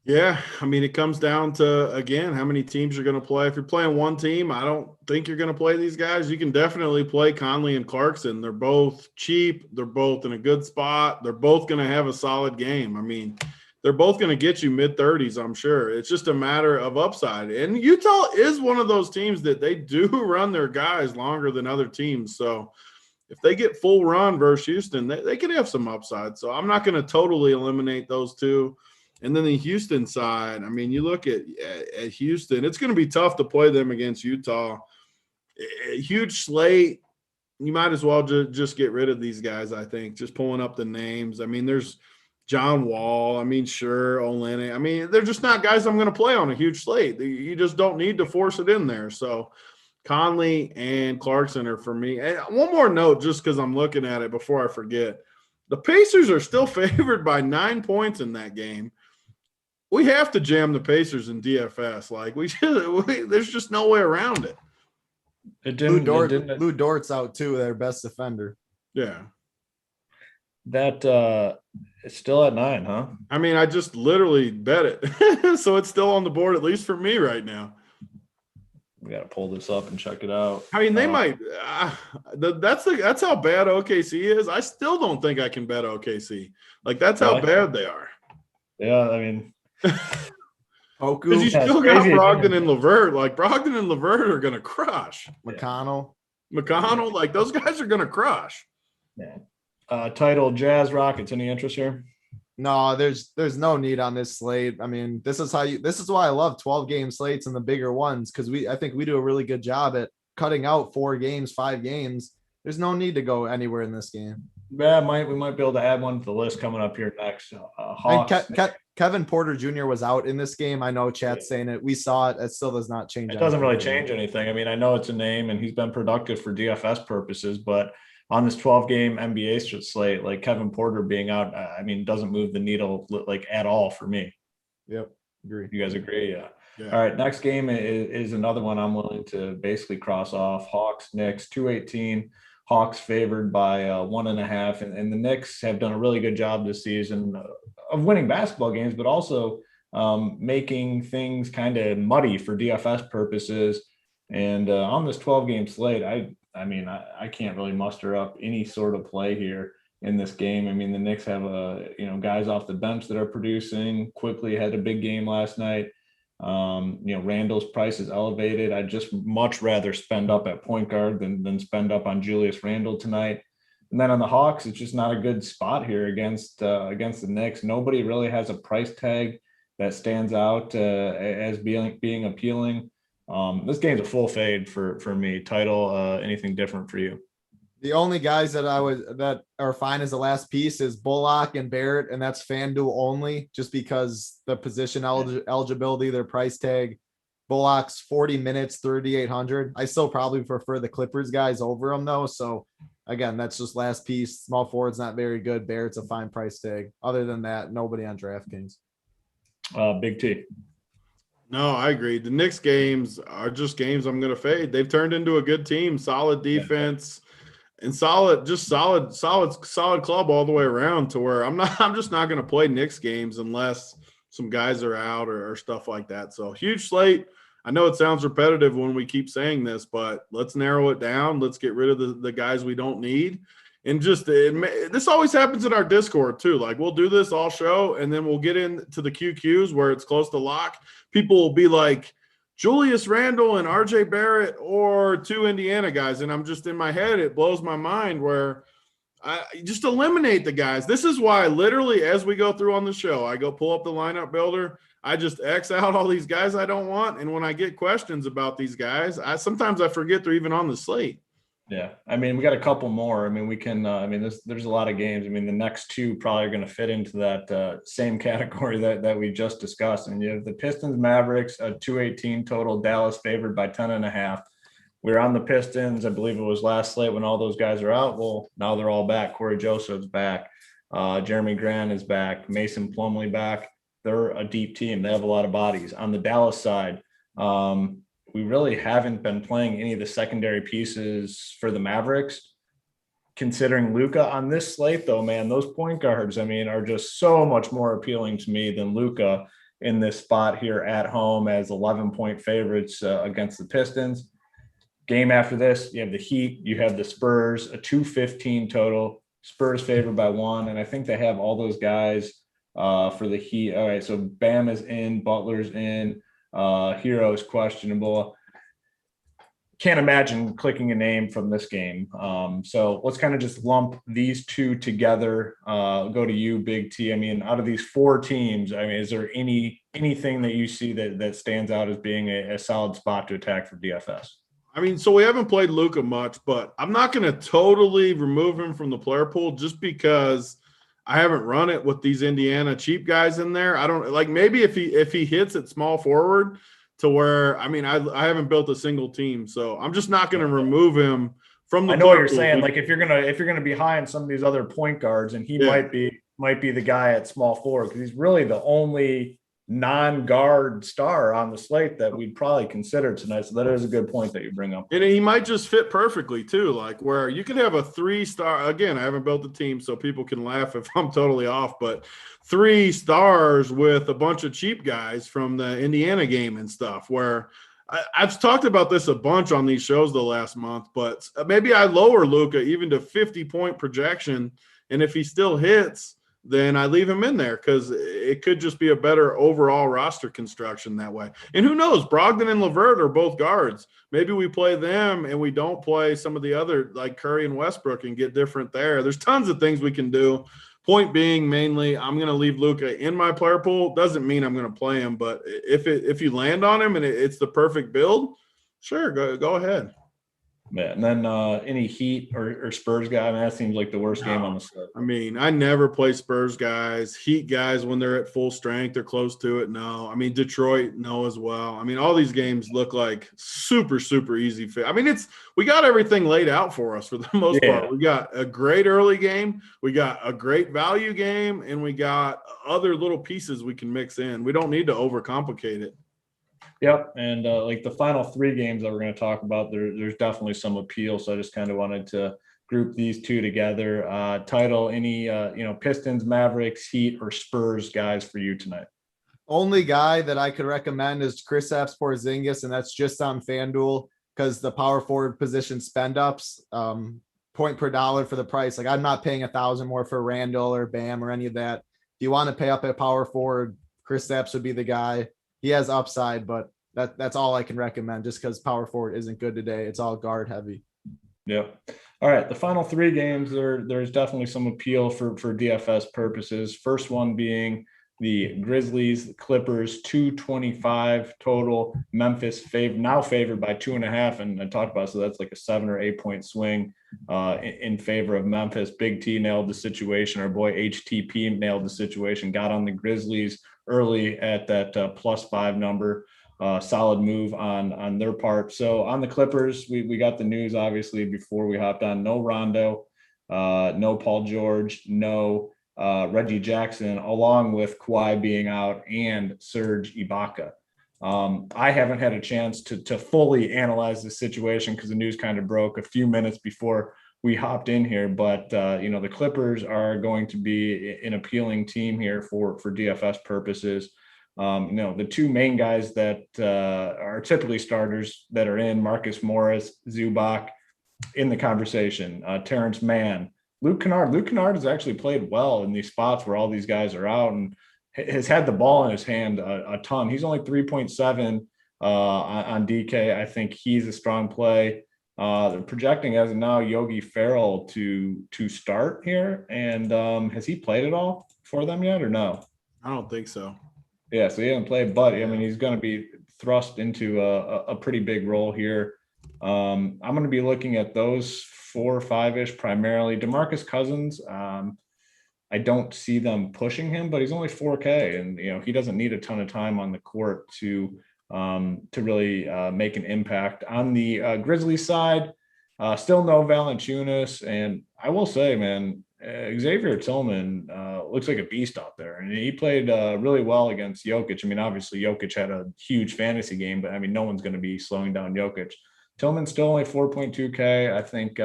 Yeah, I mean, it comes down to, again, how many teams you're going to play. If you're playing one team, I don't think you're going to play these guys. You can definitely play Conley and Clarkson. They're both cheap. They're both in a good spot. They're both going to have a solid game. I mean, they're both going to get you mid-30s, I'm sure. It's just a matter of upside. And Utah is one of those teams that they do run their guys longer than other teams. So if they get full run versus Houston, they could have some upside. So I'm not going to totally eliminate those two. And then the Houston side, I mean, you look at Houston, it's going to be tough to play them against Utah. A huge slate. You might as well just get rid of these guys, I think, just pulling up the names. I mean, there's John Wall. I mean, sure, Olenek. I mean, they're just not guys I'm going to play on a huge slate. You just don't need to force it in there. So Conley and Clarkson are for me. And one more note, just because I'm looking at it before I forget. The Pacers are still favored by 9 points in that game. We have to jam the Pacers in DFS. Like, there's just no way around it. Lou Dort's out too, their best defender. Yeah. That it's still at 9, huh? I mean, I just literally bet it. So it's still on the board, at least for me right now. We got to pull this up and check it out. I mean, they might. That's how bad OKC is. I still don't think I can bet OKC. Like, that's how bad they are. Yeah, I mean, because you still got Brogdon and LeVert. Like, Brogdon and LeVert are going to crush. McConnell, like those guys are going to crush. Yeah. Title Jazz Rockets. Any interest here? No, there's no need on this slate. I mean, this is why I love 12-game slates and the bigger ones, because I think we do a really good job at cutting out 4 games, 5 games. There's no need to go anywhere in this game. Yeah, we might be able to add one to the list coming up here next. Hawks. Kevin Porter Jr. was out in this game. I know chat's saying it. We saw it. It still does not change. It doesn't really change anything. I mean, I know it's a name and he's been productive for DFS purposes, but on this 12-game NBA slate, like Kevin Porter being out, I mean, doesn't move the needle like at all for me. Yep, agree. You guys agree? Yeah. All right, next game is another one I'm willing to basically cross off. Hawks, Knicks, 218. Hawks favored by 1.5, and the Knicks have done a really good job this season of winning basketball games, but also making things kind of muddy for DFS purposes. And on this 12-game slate, I mean, I can't really muster up any sort of play here in this game. I mean, the Knicks have guys off the bench that are producing. Quickly had a big game last night. Randall's price is elevated. I'd just much rather spend up at point guard than spend up on Julius Randle tonight. And then on the Hawks, it's just not a good spot here against the Knicks. Nobody really has a price tag that stands out as being appealing. This game's a full fade for me. Title, anything different for you? The only guys that are fine as the last piece is Bullock and Barrett, and that's FanDuel only, just because the position eligibility, their price tag. Bullock's 40 minutes, 3,800. I still probably prefer the Clippers guys over them though. So again, that's just last piece. Small forward's not very good. Barrett's a fine price tag. Other than that, nobody on DraftKings. Big T. No, I agree. The Knicks games are just games I'm going to fade. They've turned into a good team, solid defense, and solid club all the way around, to where I'm just not going to play Knicks games unless some guys are out or stuff like that. So huge slate. I know it sounds repetitive when we keep saying this, but let's narrow it down. Let's get rid of the guys we don't need. And this always happens in our Discord too. Like, we'll do this all show, and then we'll get into the QQs where it's close to lock. People will be like, Julius Randle and RJ Barrett or 2 Indiana guys. And I'm just in my head, it blows my mind where I just eliminate the guys. This is why literally as we go through on the show, I go pull up the lineup builder. I just X out all these guys I don't want. And when I get questions about these guys, sometimes I forget they're even on the slate. Yeah. I mean, we got a couple more. I mean, we can, there's a lot of games. I mean, the next two probably are going to fit into that same category that we just discussed. And you have the Pistons Mavericks, a 218 total, Dallas favored by 10.5. We're on the Pistons. I believe it was last slate when all those guys are out. Well, now they're all back. Corey Joseph's back. Jeremy Grant is back. Mason Plumlee back. They're a deep team. They have a lot of bodies. On the Dallas side, we really haven't been playing any of the secondary pieces for the Mavericks. Considering Luka on this slate, though, man, those point guards, I mean, are just so much more appealing to me than Luka in this spot here at home as 11-point favorites against the Pistons. Game after this, you have the Heat, you have the Spurs, a 215 total. Spurs favored by 1, and I think they have all those guys for the Heat. All right, so Bam is in, Butler's in. Hero is questionable. can't imagine clicking a name from this game. So let's kind of just lump these two together. Go to you, Big T. I mean, out of these four teams, I mean, is there anything that you see that stands out as being a solid spot to attack for DFS? I mean, so we haven't played Luka much, but I'm not going to totally remove him from the player pool just because I haven't run it with these Indiana cheap guys in there. I don't like, maybe if he hits at small forward to where, I mean, I haven't built a single team, so I'm just not going to remove him from the I know what you're pool. saying. Like if you're gonna be high on some of these other point guards, and he might be the guy at small forward, because he's really the only non-guard star on the slate that we'd probably consider tonight. So that is a good point that you bring up. And he might just fit perfectly too, like where you could have a 3-star. Again, I haven't built the team, so people can laugh if I'm totally off, but 3 stars with a bunch of cheap guys from the Indiana game and stuff, where I've talked about this a bunch on these shows the last month, but maybe I lower Luka even to 50-point projection, and if he still hits, then I leave him in there because it could just be a better overall roster construction that way. And who knows, Brogdon and LeVert are both guards. Maybe we play them and we don't play some of the other, like Curry and Westbrook, and get different there. There's tons of things we can do. Point being, mainly, I'm going to leave Luka in my player pool. Doesn't mean I'm going to play him, but if you land on him and it's the perfect build, sure, go ahead. Yeah, and then any Heat or Spurs guy, I mean, that seems like the worst game on the slate. I mean, I never play Spurs guys. Heat guys, when they're at full strength, they're close to it. No. I mean, Detroit, no as well. I mean, all these games look like super, super easy fit. I mean, we got everything laid out for us for the most part. We got a great early game. We got a great value game, and we got other little pieces we can mix in. We don't need to overcomplicate it. Yep, and like the final 3 games that we're going to talk about, there's definitely some appeal. So I just kind of wanted to group these two together. Title, any Pistons, Mavericks, Heat, or Spurs guys for you tonight? Only guy that I could recommend is Kristaps Porzingis, and that's just on FanDuel because the power forward position spend ups, point per dollar for the price. Like I'm not paying $1,000 more for Randall or Bam or any of that. If you want to pay up at power forward, Kristaps would be the guy. He has upside, but that's all I can recommend just because power forward isn't good today. It's all guard heavy. Yep. All right. The final 3 games, there's definitely some appeal for DFS purposes. First one being the Grizzlies, Clippers, 225 total. Memphis now favored by 2.5. And I talked about, so that's like a 7 or 8 point swing in favor of Memphis. Big T nailed the situation. Our boy HTP nailed the situation, got on the Grizzlies early at that +5 number. Solid move on their part. So on the Clippers, we got the news obviously before we hopped on. No Rondo, no Paul George, no Reggie Jackson, along with Kawhi being out and Serge Ibaka. I haven't had a chance to fully analyze the situation because the news kind of broke a few minutes before we hopped in here, but the Clippers are going to be an appealing team here for DFS purposes. The 2 main guys that are typically starters that are in, Marcus Morris, Zubac, in the conversation, Terrence Mann, Luke Kennard. Luke Kennard has actually played well in these spots where all these guys are out and has had the ball in his hand a ton. He's only 3.7 on DK. I think he's a strong play. They're projecting as of now Yogi Ferrell to start here. And has he played at all for them yet or no? I don't think so. Yeah, so he hasn't played, but I mean, he's going to be thrust into a pretty big role here. I'm going to be looking at those 4 or 5-ish primarily. DeMarcus Cousins, I don't see them pushing him, but he's only 4K, and he doesn't need a ton of time on the court to really make an impact. On the Grizzlies side, still no Valanciunas, and I will say, man, Xavier Tillman looks like a beast out there, and he played really well against Jokic. I mean, obviously Jokic had a huge fantasy game, but I mean, no one's going to be slowing down Jokic. Tillman's still only 4.2K. I think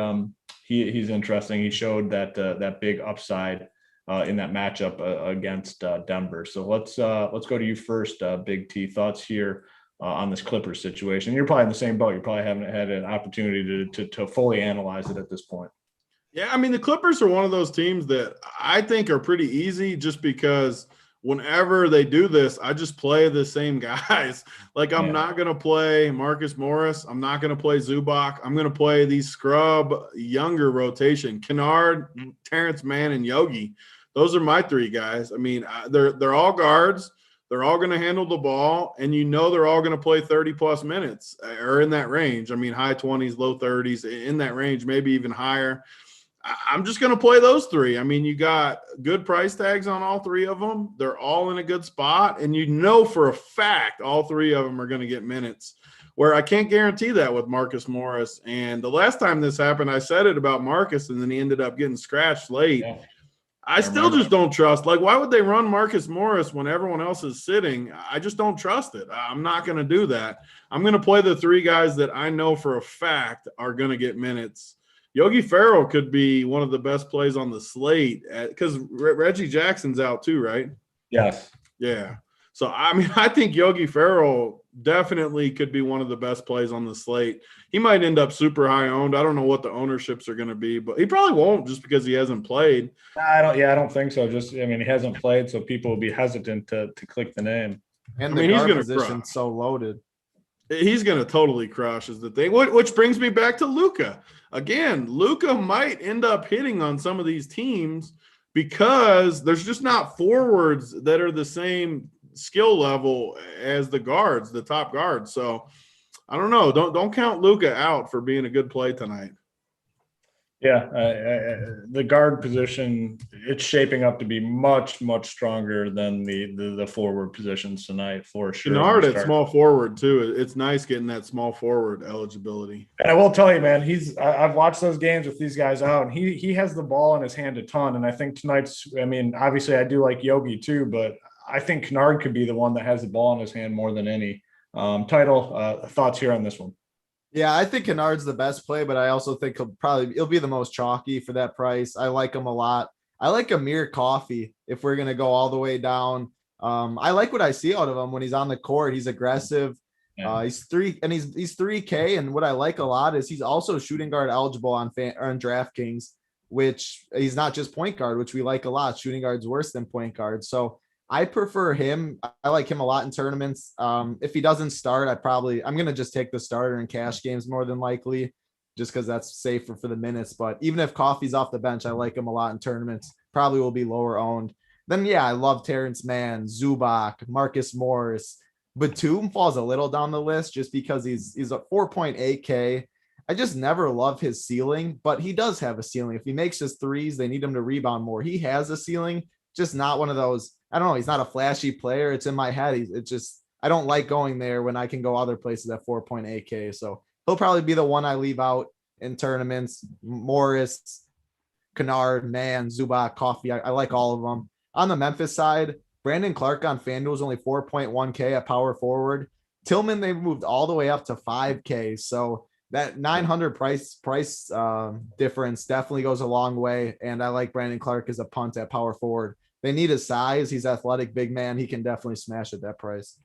he's interesting. He showed that big upside in that matchup against Denver. So let's go to you first, Big T. Thoughts here on this Clippers situation. You're probably in the same boat. You probably haven't had an opportunity to fully analyze it at this point. Yeah, I mean, the Clippers are one of those teams that I think are pretty easy just because whenever they do this, I just play the same guys. Like I'm not going to play Marcus Morris. I'm not going to play Zubac. I'm going to play these scrub younger rotation, Kennard, Terrence Mann, and Yogi. Those are my three guys. I mean, they're all guards. They're all going to handle the ball, and they're all going to play 30-plus minutes or in that range. I mean, high 20s, low 30s, in that range, maybe even higher. I'm just going to play those three. I mean, you got good price tags on all three of them. They're all in a good spot, and for a fact all three of them are going to get minutes, where I can't guarantee that with Marcus Morris. And the last time this happened, I said it about Marcus, and then he ended up getting scratched late. Yeah. I still just don't trust. Like, why would they run Marcus Morris when everyone else is sitting? I just don't trust it. I'm not going to do that. I'm going to play the three guys that I know for a fact are going to get minutes. Yogi Ferrell could be one of the best plays on the slate because Reggie Jackson's out too, right? Yes. Yeah. So, I mean, I think Yogi Ferrell definitely could be one of the best plays on the slate. He might end up super high owned. I don't know what the ownerships are going to be, but he probably won't just because he hasn't played. I don't think so. He hasn't played, so people will be hesitant to click the name. And he's going to position so loaded. He's going to totally crush is the thing, which brings me back to Luka. Again, Luka might end up hitting on some of these teams because there's just not forwards that are the same skill level as the guards, the top guards. So I don't know. Don't count Luka out for being a good play tonight. Yeah, the guard position, it's shaping up to be much, much stronger than the forward positions tonight for sure. Kennard at small forward too. It's nice getting that small forward eligibility. And I will tell you, man, I've watched those games with these guys out, and he has the ball in his hand a ton. And I think tonight's, obviously I do like Yogi too, but I think Kennard could be the one that has the ball in his hand more than any. Thoughts here on this one? Yeah, I think Kennard's the best play, but I also think he'll be the most chalky for that price. I like him a lot. I like Amir Coffey if we're gonna go all the way down. I like what I see out of him when he's on the court. He's aggressive. Yeah. He's 3K, and what I like a lot is he's also shooting guard eligible on DraftKings, which he's not just point guard, which we like a lot. Shooting guard's worse than point guard, so I prefer him. I like him a lot in tournaments. If he doesn't start, I'm going to just take the starter in cash games more than likely, just because that's safer for the minutes. But even if Coffey's off the bench, I like him a lot in tournaments. Probably will be lower owned. Then, yeah, I love Terrence Mann, Zubac, Marcus Morris. Batum falls a little down the list just because he's a 4.8K. I just never love his ceiling, but he does have a ceiling. If he makes his threes, they need him to rebound more. He has a ceiling, just not one of those. I don't know. He's not a flashy player. It's in my head. I don't like going there when I can go other places at 4.8K. So he'll probably be the one I leave out in tournaments. Morris, Kennard, Mann, Zubac, Coffey. I like all of them. On the Memphis side, Brandon Clark on FanDuel is only 4.1K at power forward. Tillman, they moved all the way up to 5K. So that 900 price difference definitely goes a long way. And I like Brandon Clark as a punt at power forward. They need his size. He's athletic, big man. He can definitely smash at that price.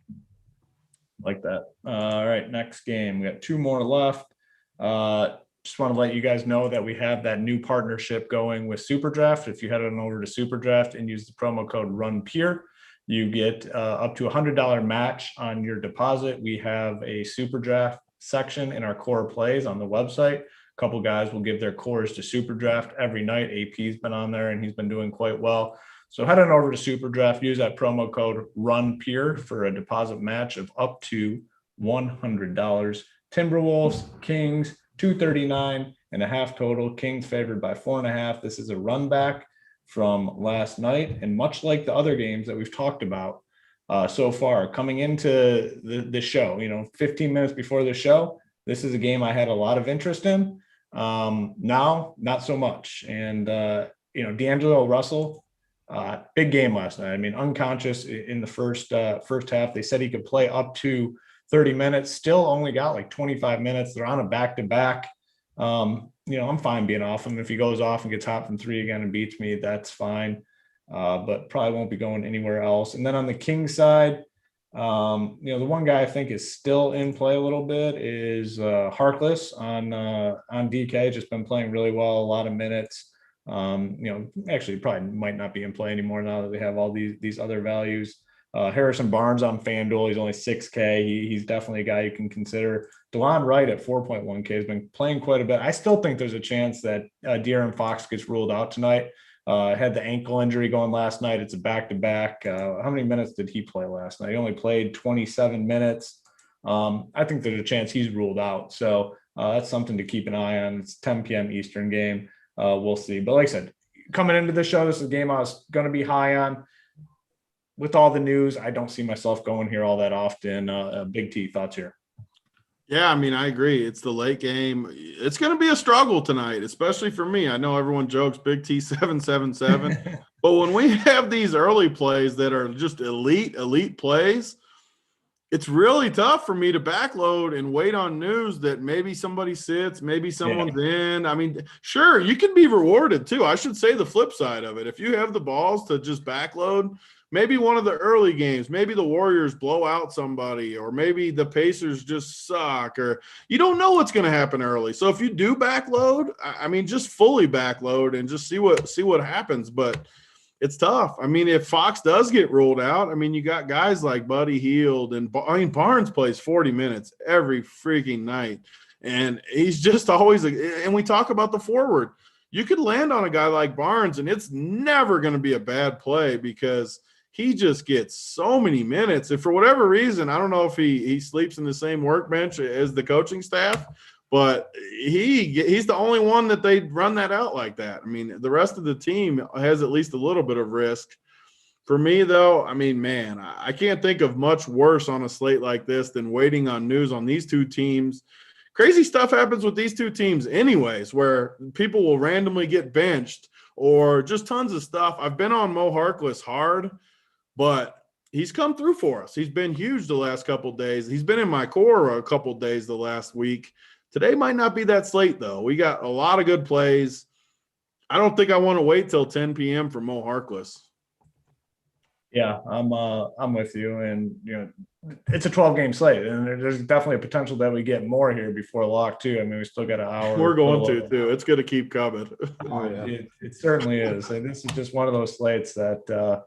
Like that. All right, next game. We got two more left. Just want to let you guys know that we have that new partnership going with SuperDraft. If you head on over to SuperDraft and use the promo code RUNPEER, you get up to $100 match on your deposit. We have a SuperDraft section in our core plays on the website. A couple guys will give their cores to SuperDraft every night. AP's been on there and he's been doing quite well. So head on over to SuperDraft, use that promo code RUNPEER for a deposit match of up to $100. Timberwolves, Kings, 239.5 total. Kings favored by 4.5. This is a run back from last night. And much like the other games that we've talked about so far, coming into the show, 15 minutes before the show, this is a game I had a lot of interest in. Now, not so much. And, D'Angelo Russell, big game last night. Unconscious in the first half. They said he could play up to 30 minutes, still only got like 25 minutes. They're on a back-to-back. I'm fine being off him. If he goes off and gets hot from three again and beats me, that's fine. But probably won't be going anywhere else. And then on the Kings side, the one guy I think is still in play a little bit is Harkless on DK. Just been playing really well, a lot of minutes. Actually probably might not be in play anymore now that they have all these other values. Harrison Barnes on FanDuel, he's only 6K. He's definitely a guy you can consider. DeLon Wright at 4.1K has been playing quite a bit. I still think there's a chance that De'Aaron Fox gets ruled out tonight. Had the ankle injury going last night. It's a back-to-back. How many minutes did he play last night? He only played 27 minutes. I think there's a chance he's ruled out. So that's something to keep an eye on. It's 10 p.m. Eastern game. We'll see. But like I said, coming into the show, this is a game I was going to be high on. With all the news, I don't see myself going here all that often. Big T, thoughts here? Yeah, I mean, I agree. It's the late game. It's going to be a struggle tonight, especially for me. I know everyone jokes Big T 777, but when we have these early plays that are just elite plays, it's really tough for me to backload and wait on news that maybe somebody sits, maybe someone's in. I mean, sure, you can be rewarded too. I should say the flip side of it. If you have the balls to just backload, maybe one of the early games, maybe the Warriors blow out somebody, or maybe the Pacers just suck, or you don't know what's going to happen early. So if you do backload, I mean, just fully backload and just see what happens. But it's tough. I mean, if Fox does get ruled out, I mean, you got guys like Buddy Hield and Barnes plays 40 minutes every freaking night. And he's just always, and we talk about the forward. You could land on a guy like Barnes and it's never going to be a bad play because he just gets so many minutes. And for whatever reason, I don't know if he sleeps in the same workbench as the coaching staff, but he's the only one that they run that out like that. I mean, the rest of the team has at least a little bit of risk. For me, though, I mean, man, I can't think of much worse on a slate like this than waiting on news on these two teams. Crazy stuff happens with these two teams anyways, where people will randomly get benched or just tons of stuff. I've been on Mo Harkless hard, but he's come through for us. He's been huge the last couple of days. He's been in my core a couple of days the last week. Today might not be that slate, though. We got a lot of good plays. I don't think I want to wait till 10 p.m. for Mo Harkless. Yeah, I'm with you. And, it's a 12-game slate, and there's definitely a potential that we get more here before lock, too. I mean, we still got an hour. We're going to, too. It's going to keep coming. Oh, yeah. It certainly is. And this is just one of those slates that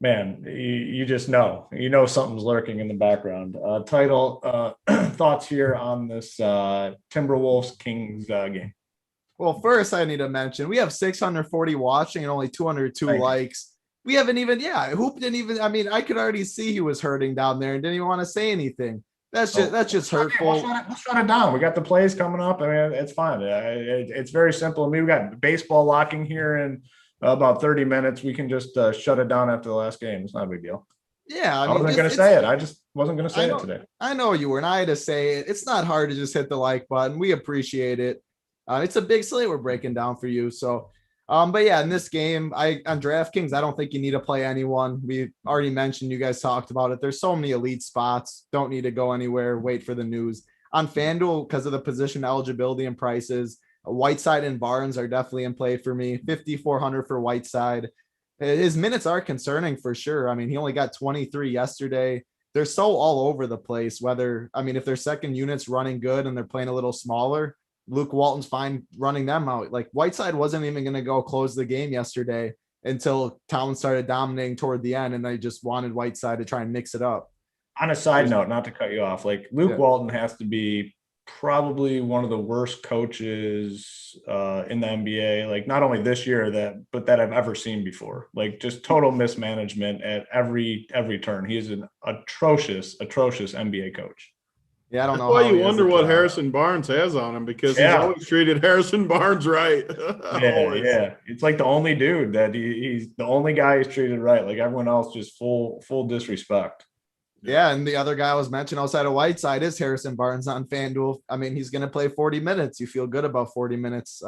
man, you just know. Something's lurking in the background. Title, thoughts here on this Timberwolves Kings game? Well, first I need to mention we have 640 watching and only 202 likes. We haven't even, Hoop didn't even, I mean, I could already see he was hurting down there and didn't even want to say anything. That's just hurtful. Let's shut it down. We got the plays coming up. I mean, it's fine. It's very simple. I mean, we got baseball locking here in about 30 minutes. We can just shut it down after the last game. It's not a big deal. Yeah. I wasn't going to say it. I just wasn't going to say it today. I know you were, and I had to say it. It's not hard to just hit the like button. We appreciate it. It's a big slate we're breaking down for you. So, but yeah, in this game, on DraftKings, I don't think you need to play anyone. We already mentioned, you guys talked about it. There's so many elite spots. Don't need to go anywhere. Wait for the news. On FanDuel, because of the position eligibility and prices, Whiteside and Barnes are definitely in play for me. 5,400 for Whiteside. His minutes are concerning for sure. I mean, he only got 23 yesterday. They're so all over the place. If their second unit's running good and they're playing a little smaller, Luke Walton's fine running them out. Like Whiteside wasn't even going to go close the game yesterday until Towns started dominating toward the end, and they just wanted Whiteside to try and mix it up. On a side note, not to cut you off, like Luke Walton has to be probably one of the worst coaches in the NBA, like not only this year but that I've ever seen before. Like just total mismanagement at every turn. He is an atrocious NBA coach. Yeah, I don't know. That's why you wonder what Harrison Barnes has on him, because he's always treated Harrison Barnes right. Yeah. It's like the only dude that he's the only guy he's treated right. Like everyone else just full disrespect. Yeah, and the other guy I was mentioned outside of Whiteside is Harrison Barnes on FanDuel. I mean, he's going to play 40 minutes. You feel good about 40 minutes.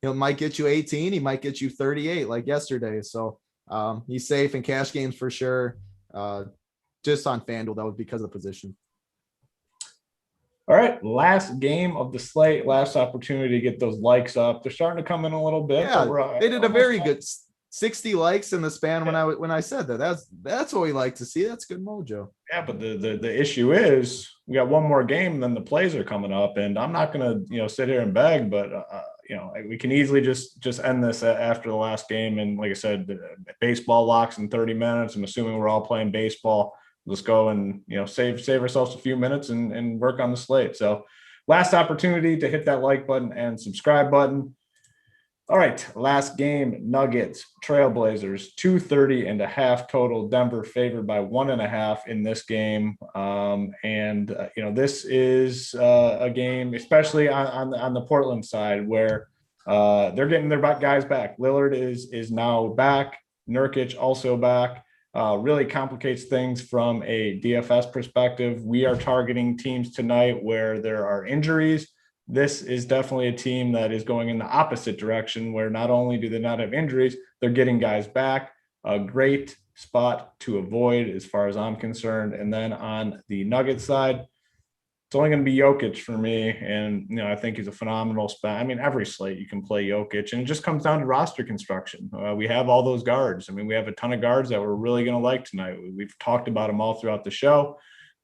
He might get you 18. He might get you 38 like yesterday. So he's safe in cash games for sure. Just on FanDuel, that was because of the position. All right, last game of the slate, last opportunity to get those likes up. They're starting to come in a little bit. Yeah, they did a very good 60 likes in the span when I said that. That's what we like to see. That's good mojo. Yeah, but the issue is we got one more game, then the plays are coming up, and I'm not gonna sit here and beg, but we can easily just end this after the last game. And like I said, the baseball locks in 30 minutes. I'm assuming we're all playing baseball. Let's go and save ourselves a few minutes and work on the slate. So last opportunity to hit that like button and subscribe button. All right, last game, Nuggets, Trailblazers, 230.5 total. Denver favored by 1.5 in this game. This is a game, especially on the Portland side, where they're getting their guys back. Lillard is now back. Nurkic also back. Really complicates things from a DFS perspective. We are targeting teams tonight where there are injuries. This is definitely a team that is going in the opposite direction, where not only do they not have injuries, they're getting guys back. A great spot to avoid as far as I'm concerned. And then on the Nuggets side, it's only going to be Jokic for me. And, I think he's a phenomenal spot. I mean, every slate you can play Jokic, and it just comes down to roster construction. We have all those guards. I mean, we have a ton of guards that we're really going to like tonight. We've talked about them all throughout the show.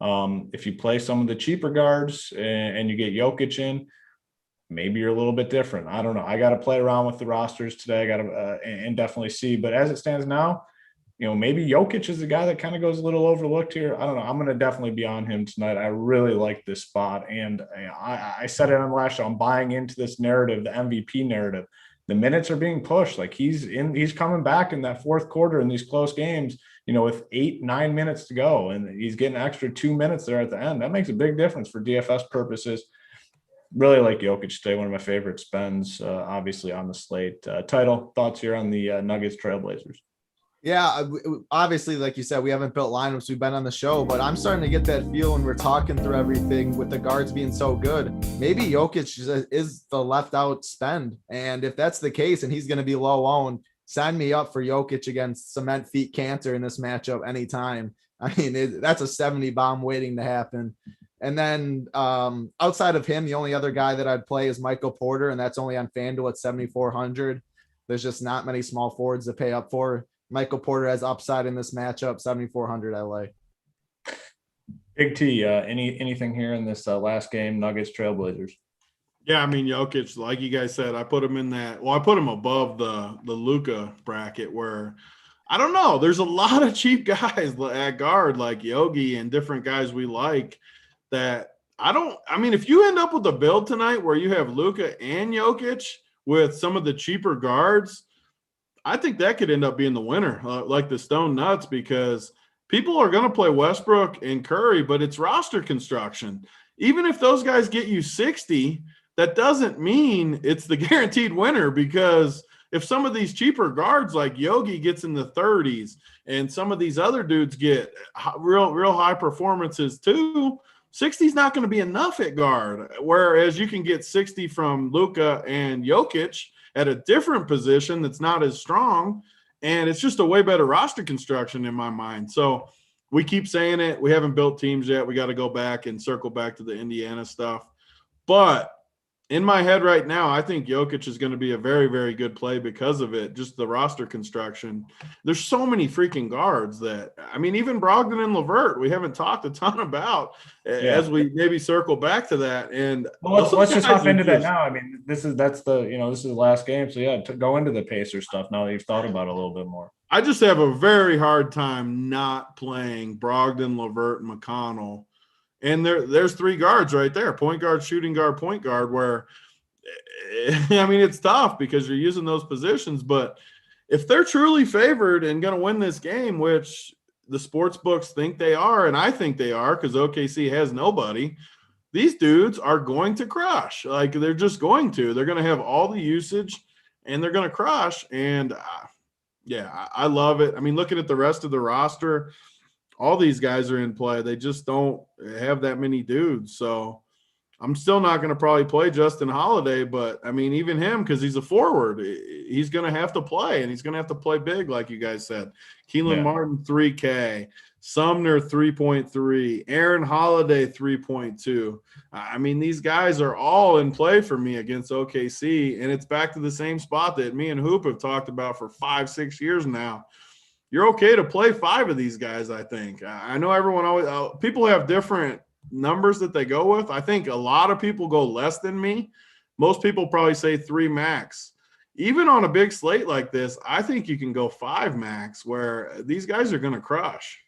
If you play some of the cheaper guards and you get Jokic in, maybe you're a little bit different. I don't know. I got to play around with the rosters today. I got to and definitely see. But as it stands now, maybe Jokic is the guy that kind of goes a little overlooked here. I don't know. I'm going to definitely be on him tonight. I really like this spot. And I said it on the last show. I'm buying into this narrative, the MVP narrative. The minutes are being pushed. Like he's coming back in that fourth quarter in these close games, with 8-9 minutes to go. And he's getting an extra 2 minutes there at the end. That makes a big difference for DFS purposes. Really like Jokic today. One of my favorite spends, obviously, on the slate. Title, thoughts here on the Nuggets Trailblazers? Yeah, obviously, like you said, we haven't built lineups. We've been on the show, but I'm starting to get that feel when we're talking through everything with the guards being so good. Maybe Jokic is the left out spend. And if that's the case and he's going to be low owned, sign me up for Jokic against Cement Feet Cantor in this matchup anytime. I mean, that's a 70 bomb waiting to happen. And then outside of him, the only other guy that I'd play is Michael Porter, and that's only on FanDuel at 7,400. There's just not many small forwards to pay up for. Michael Porter has upside in this matchup, 7,400 LA. Big T, anything here in this last game, Nuggets Trailblazers? Yeah, I mean, Jokic, like you guys said, I put him in that. Well, I put him above the Luka bracket where I don't know. There's a lot of cheap guys at guard like Yogi and different guys we like that if you end up with a build tonight where you have Luka and Jokic with some of the cheaper guards, I think that could end up being the winner, like the Stone Nuts, because people are going to play Westbrook and Curry, but it's roster construction. Even if those guys get you 60, that doesn't mean it's the guaranteed winner, because if some of these cheaper guards like Yogi gets in the 30s and some of these other dudes get real high performances too, 60 is not going to be enough at guard, whereas you can get 60 from Luka and Jokic at a different position that's not as strong, and it's just a way better roster construction in my mind. So we keep saying it. We haven't built teams yet. We got to go back and circle back to the Indiana stuff. But in my head right now, I think Jokic is going to be a very, very good play because of it, just the roster construction. There's so many freaking guards that, I mean, even Brogdon and LeVert, we haven't talked a ton about as we maybe circle back to that. And let's just hop into that now. I mean, this is the last game. So yeah, to go into the Pacers stuff now that you've thought about it a little bit more. I just have a very hard time not playing Brogdon, LeVert, and McConnell. And there's three guards right there, point guard, shooting guard, point guard, where, I mean, it's tough because you're using those positions. But if they're truly favored and going to win this game, which the sports books think they are, and I think they are because OKC has nobody, these dudes are going to crush. Like, they're just going to. They're going to have all the usage, and they're going to crush. And, I love it. I mean, looking at the rest of the roster – all these guys are in play. They just don't have that many dudes. So I'm still not going to probably play Justin Holiday, but I mean, even him, because he's a forward, he's going to have to play, and he's going to have to play big, like you guys said. Keelan Martin, 3K. Sumner, 3.3. Aaron Holiday, 3.2. I mean, these guys are all in play for me against OKC, and it's back to the same spot that me and Hoop have talked about for 5-6 years now. You're okay to play 5 of these guys, I think. I know everyone always people have different numbers that they go with. I think a lot of people go less than me. Most people probably say 3 max. Even on a big slate like this, I think you can go 5 max, where these guys are going to crush.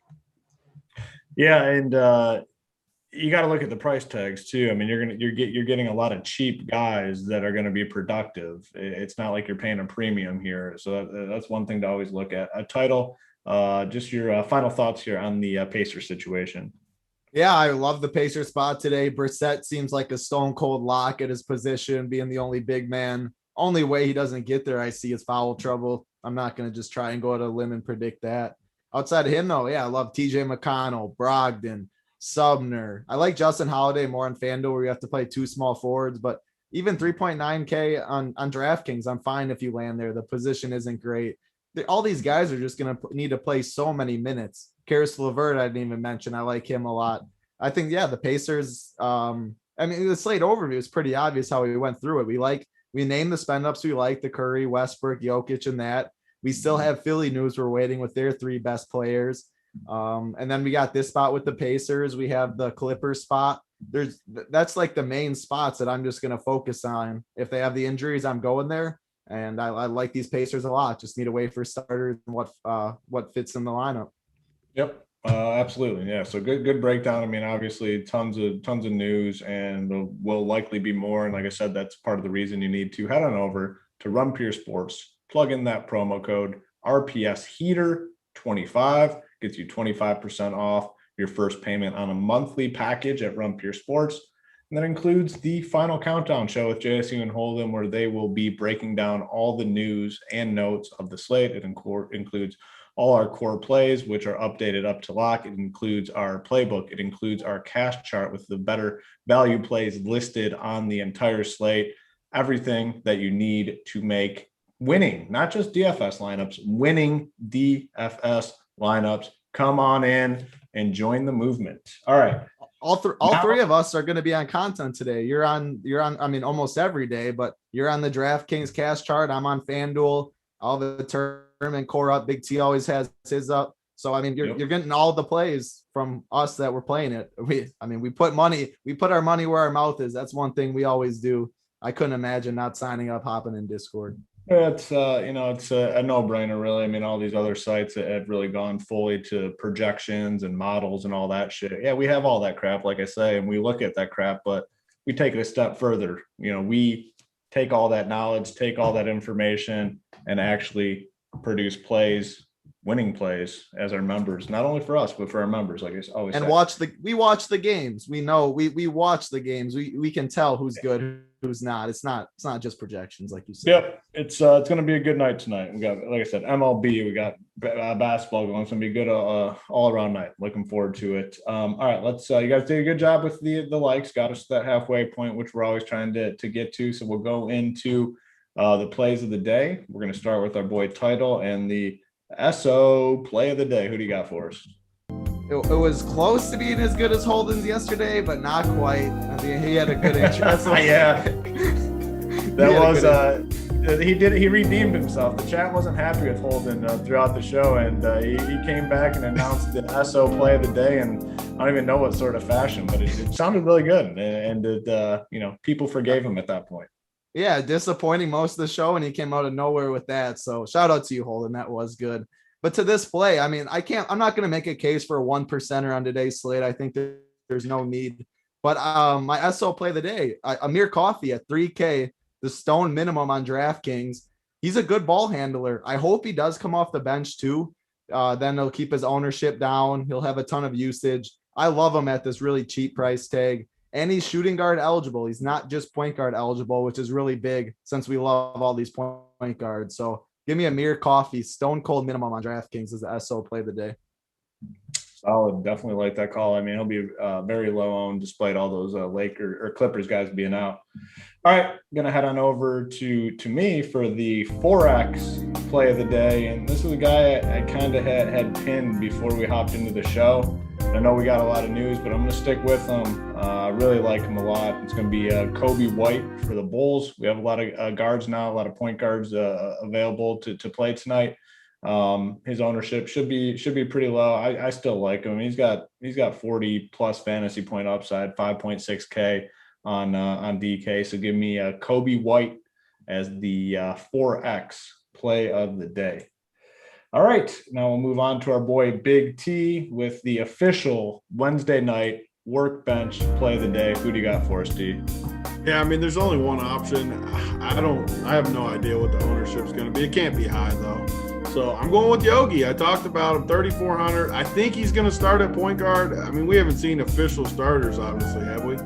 Yeah, and you got to look at the price tags too. I mean, you're getting a lot of cheap guys that are going to be productive. It's not like you're paying a premium here, so that's one thing to always look at. A title. Just your final thoughts here on the Pacers situation. Yeah, I love the Pacers spot today. Brissett seems like a stone cold lock at his position, being the only big man. Only way he doesn't get there, I see, is foul trouble. I'm not going to just try and go out on a limb and predict that. Outside of him, though, yeah, I love TJ McConnell, Brogdon, Sumner. I like Justin Holiday more on FanDuel, where you have to play 2 small forwards, but even 3.9K on DraftKings, I'm fine if you land there. The position isn't great. All these guys are just going to need to play so many minutes. Karis LeVert, I didn't even mention. I like him a lot. I think, yeah, the Pacers, I mean, the slate overview is pretty obvious how we went through it. We named the spend ups we like, the Curry, Westbrook, Jokic, and that. We still have Philly news we're waiting with their 3 best players. And then we got this spot with the Pacers. We have the Clippers spot. That's like the main spots that I'm just going to focus on. If they have the injuries, I'm going there. And I like these Pacers a lot. Just need to wait for starters and what fits in the lineup. Yep, absolutely. Yeah. So good breakdown. I mean, obviously tons of news, and there will likely be more. And like I said, that's part of the reason you need to head on over to Run Pure Sports, plug in that promo code RPS Heater 25, gets you 25% off your first payment on a monthly package at Run Pure Sports. And that includes the final countdown show with JSU and Holden, where they will be breaking down all the news and notes of the slate. It includes all our core plays, which are updated up to lock. It includes our playbook. It includes our cash chart with the better value plays listed on the entire slate. Everything that you need to make winning, not just DFS lineups, winning DFS lineups. Come on in and join the movement. All right. All three of us are going to be on content today. You're on, I mean, almost every day, but you're on the DraftKings cash chart. I'm on FanDuel. All the tournament core up. Big T always has his up. So, I mean, you're getting all the plays from us that we're playing it. We put our money where our mouth is. That's one thing we always do. I couldn't imagine not signing up, hopping in Discord. It's it's a no-brainer, really. I mean, all these other sites that have really gone fully to projections and models and all that shit. Yeah, we have all that crap, like I say, and we look at that crap, but we take it a step further. We take all that knowledge, take all that information, and actually produce plays, winning plays as our members, not only for us, but for our members, like I always say. We watch the games. We know we watch the games. We can tell who's good, who's not. It's not just projections, like you said. Yep. It's going to be a good night tonight. We got, like I said, MLB, we got basketball going. It's going to be a good all around night. Looking forward to it. All right, let's you guys did a good job with the likes, got us to that halfway point, which we're always trying to get to. So we'll go into the plays of the day. We're going to start with our boy Title and the SO play of the day. Who do you got for us? It was close to being as good as Holden's yesterday, but not quite. I mean, he had a good intro. Yeah, he redeemed himself. The chat wasn't happy with Holden throughout the show, and he came back and announced the SO play of the day, and I don't even know what sort of fashion, but it sounded really good, and it, people forgave him at that point. Yeah, disappointing most of the show, and he came out of nowhere with that. So shout out to you, Holden. That was good. But to this play, I mean, I'm not going to make a case for a 1%er on today's slate. I think there's no need. But my SO play of the day, Amir Coffey at 3K, the stone minimum on DraftKings. He's a good ball handler. I hope he does come off the bench too. Then he'll keep his ownership down. He'll have a ton of usage. I love him at this really cheap price tag. And he's shooting guard eligible. He's not just point guard eligible, which is really big since we love all these point guards. So give me Amir Coffey, stone cold minimum on DraftKings as the SO play of the day. Solid. Definitely like that call. I mean, he'll be very low owned despite all those Lakers or Clippers guys being out. All right, going to head on over to me for the 4X play of the day. And this is a guy I kind of had pinned before we hopped into the show. I know we got a lot of news, but I'm going to stick with him. I really like him a lot. It's going to be Kobe White for the Bulls. We have a lot of guards now, a lot of point guards available to play tonight. His ownership should be pretty low. I still like him. He's got 40 plus fantasy point upside, 5.6K on DK. So give me Kobe White as the 4X play of the day. All right, now we'll move on to our boy Big T with the official Wednesday night workbench play of the day. Who do you got for us, D? Yeah, I mean, there's only one option. I have no idea what the ownership is going to be. It can't be high though. So I'm going with Yogi. I talked about him, 3,400. I think he's going to start at point guard. I mean, we haven't seen official starters, obviously, have we?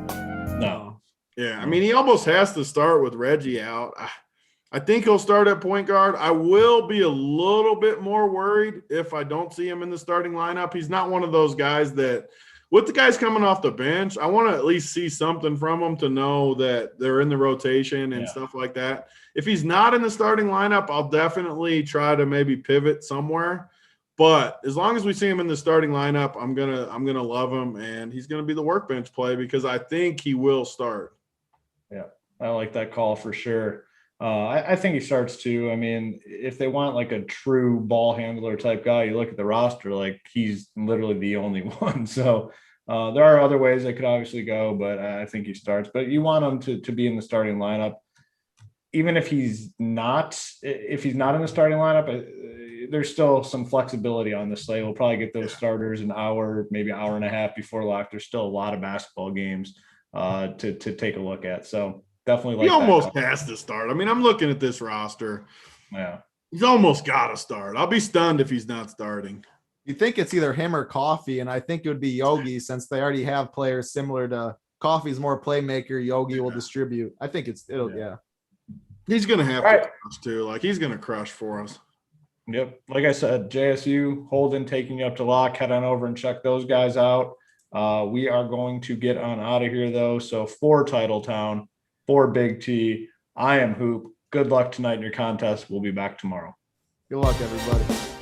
No. Yeah, I mean, he almost has to start with Reggie out. I think he'll start at point guard. I will be a little bit more worried if I don't see him in the starting lineup. He's not one of those guys that, with the guys coming off the bench, I want to at least see something from them to know that they're in the rotation and stuff like that. If he's not in the starting lineup, I'll definitely try to maybe pivot somewhere. But as long as we see him in the starting lineup, I'm gonna love him, and he's gonna be the workbench play because I think he will start. Yeah, I like that call for sure. I think he starts too. I mean, if they want like a true ball handler type guy, you look at the roster, like he's literally the only one. So there are other ways they could obviously go, but I think he starts. But you want him to be in the starting lineup. Even if he's not in the starting lineup, there's still some flexibility on the slate. We'll probably get those starters an hour, maybe an hour and a half before lock. There's still a lot of basketball games to take a look at. So definitely like he almost has to start. I mean, I'm looking at this roster. Yeah. He's almost got to start. I'll be stunned if he's not starting. You think it's either him or Coffee, and I think it would be Yogi since they already have players similar to Coffee's more playmaker. Yogi will distribute. I think it'll. He's going to have to crush too. Like he's going to crush for us. Yep. Like I said, JSU, Holden taking you up to lock. Head on over and check those guys out. We are going to get on out of here though. So for TitleTown, for Big T, I am Hoop. Good luck tonight in your contest. We'll be back tomorrow. Good luck, everybody.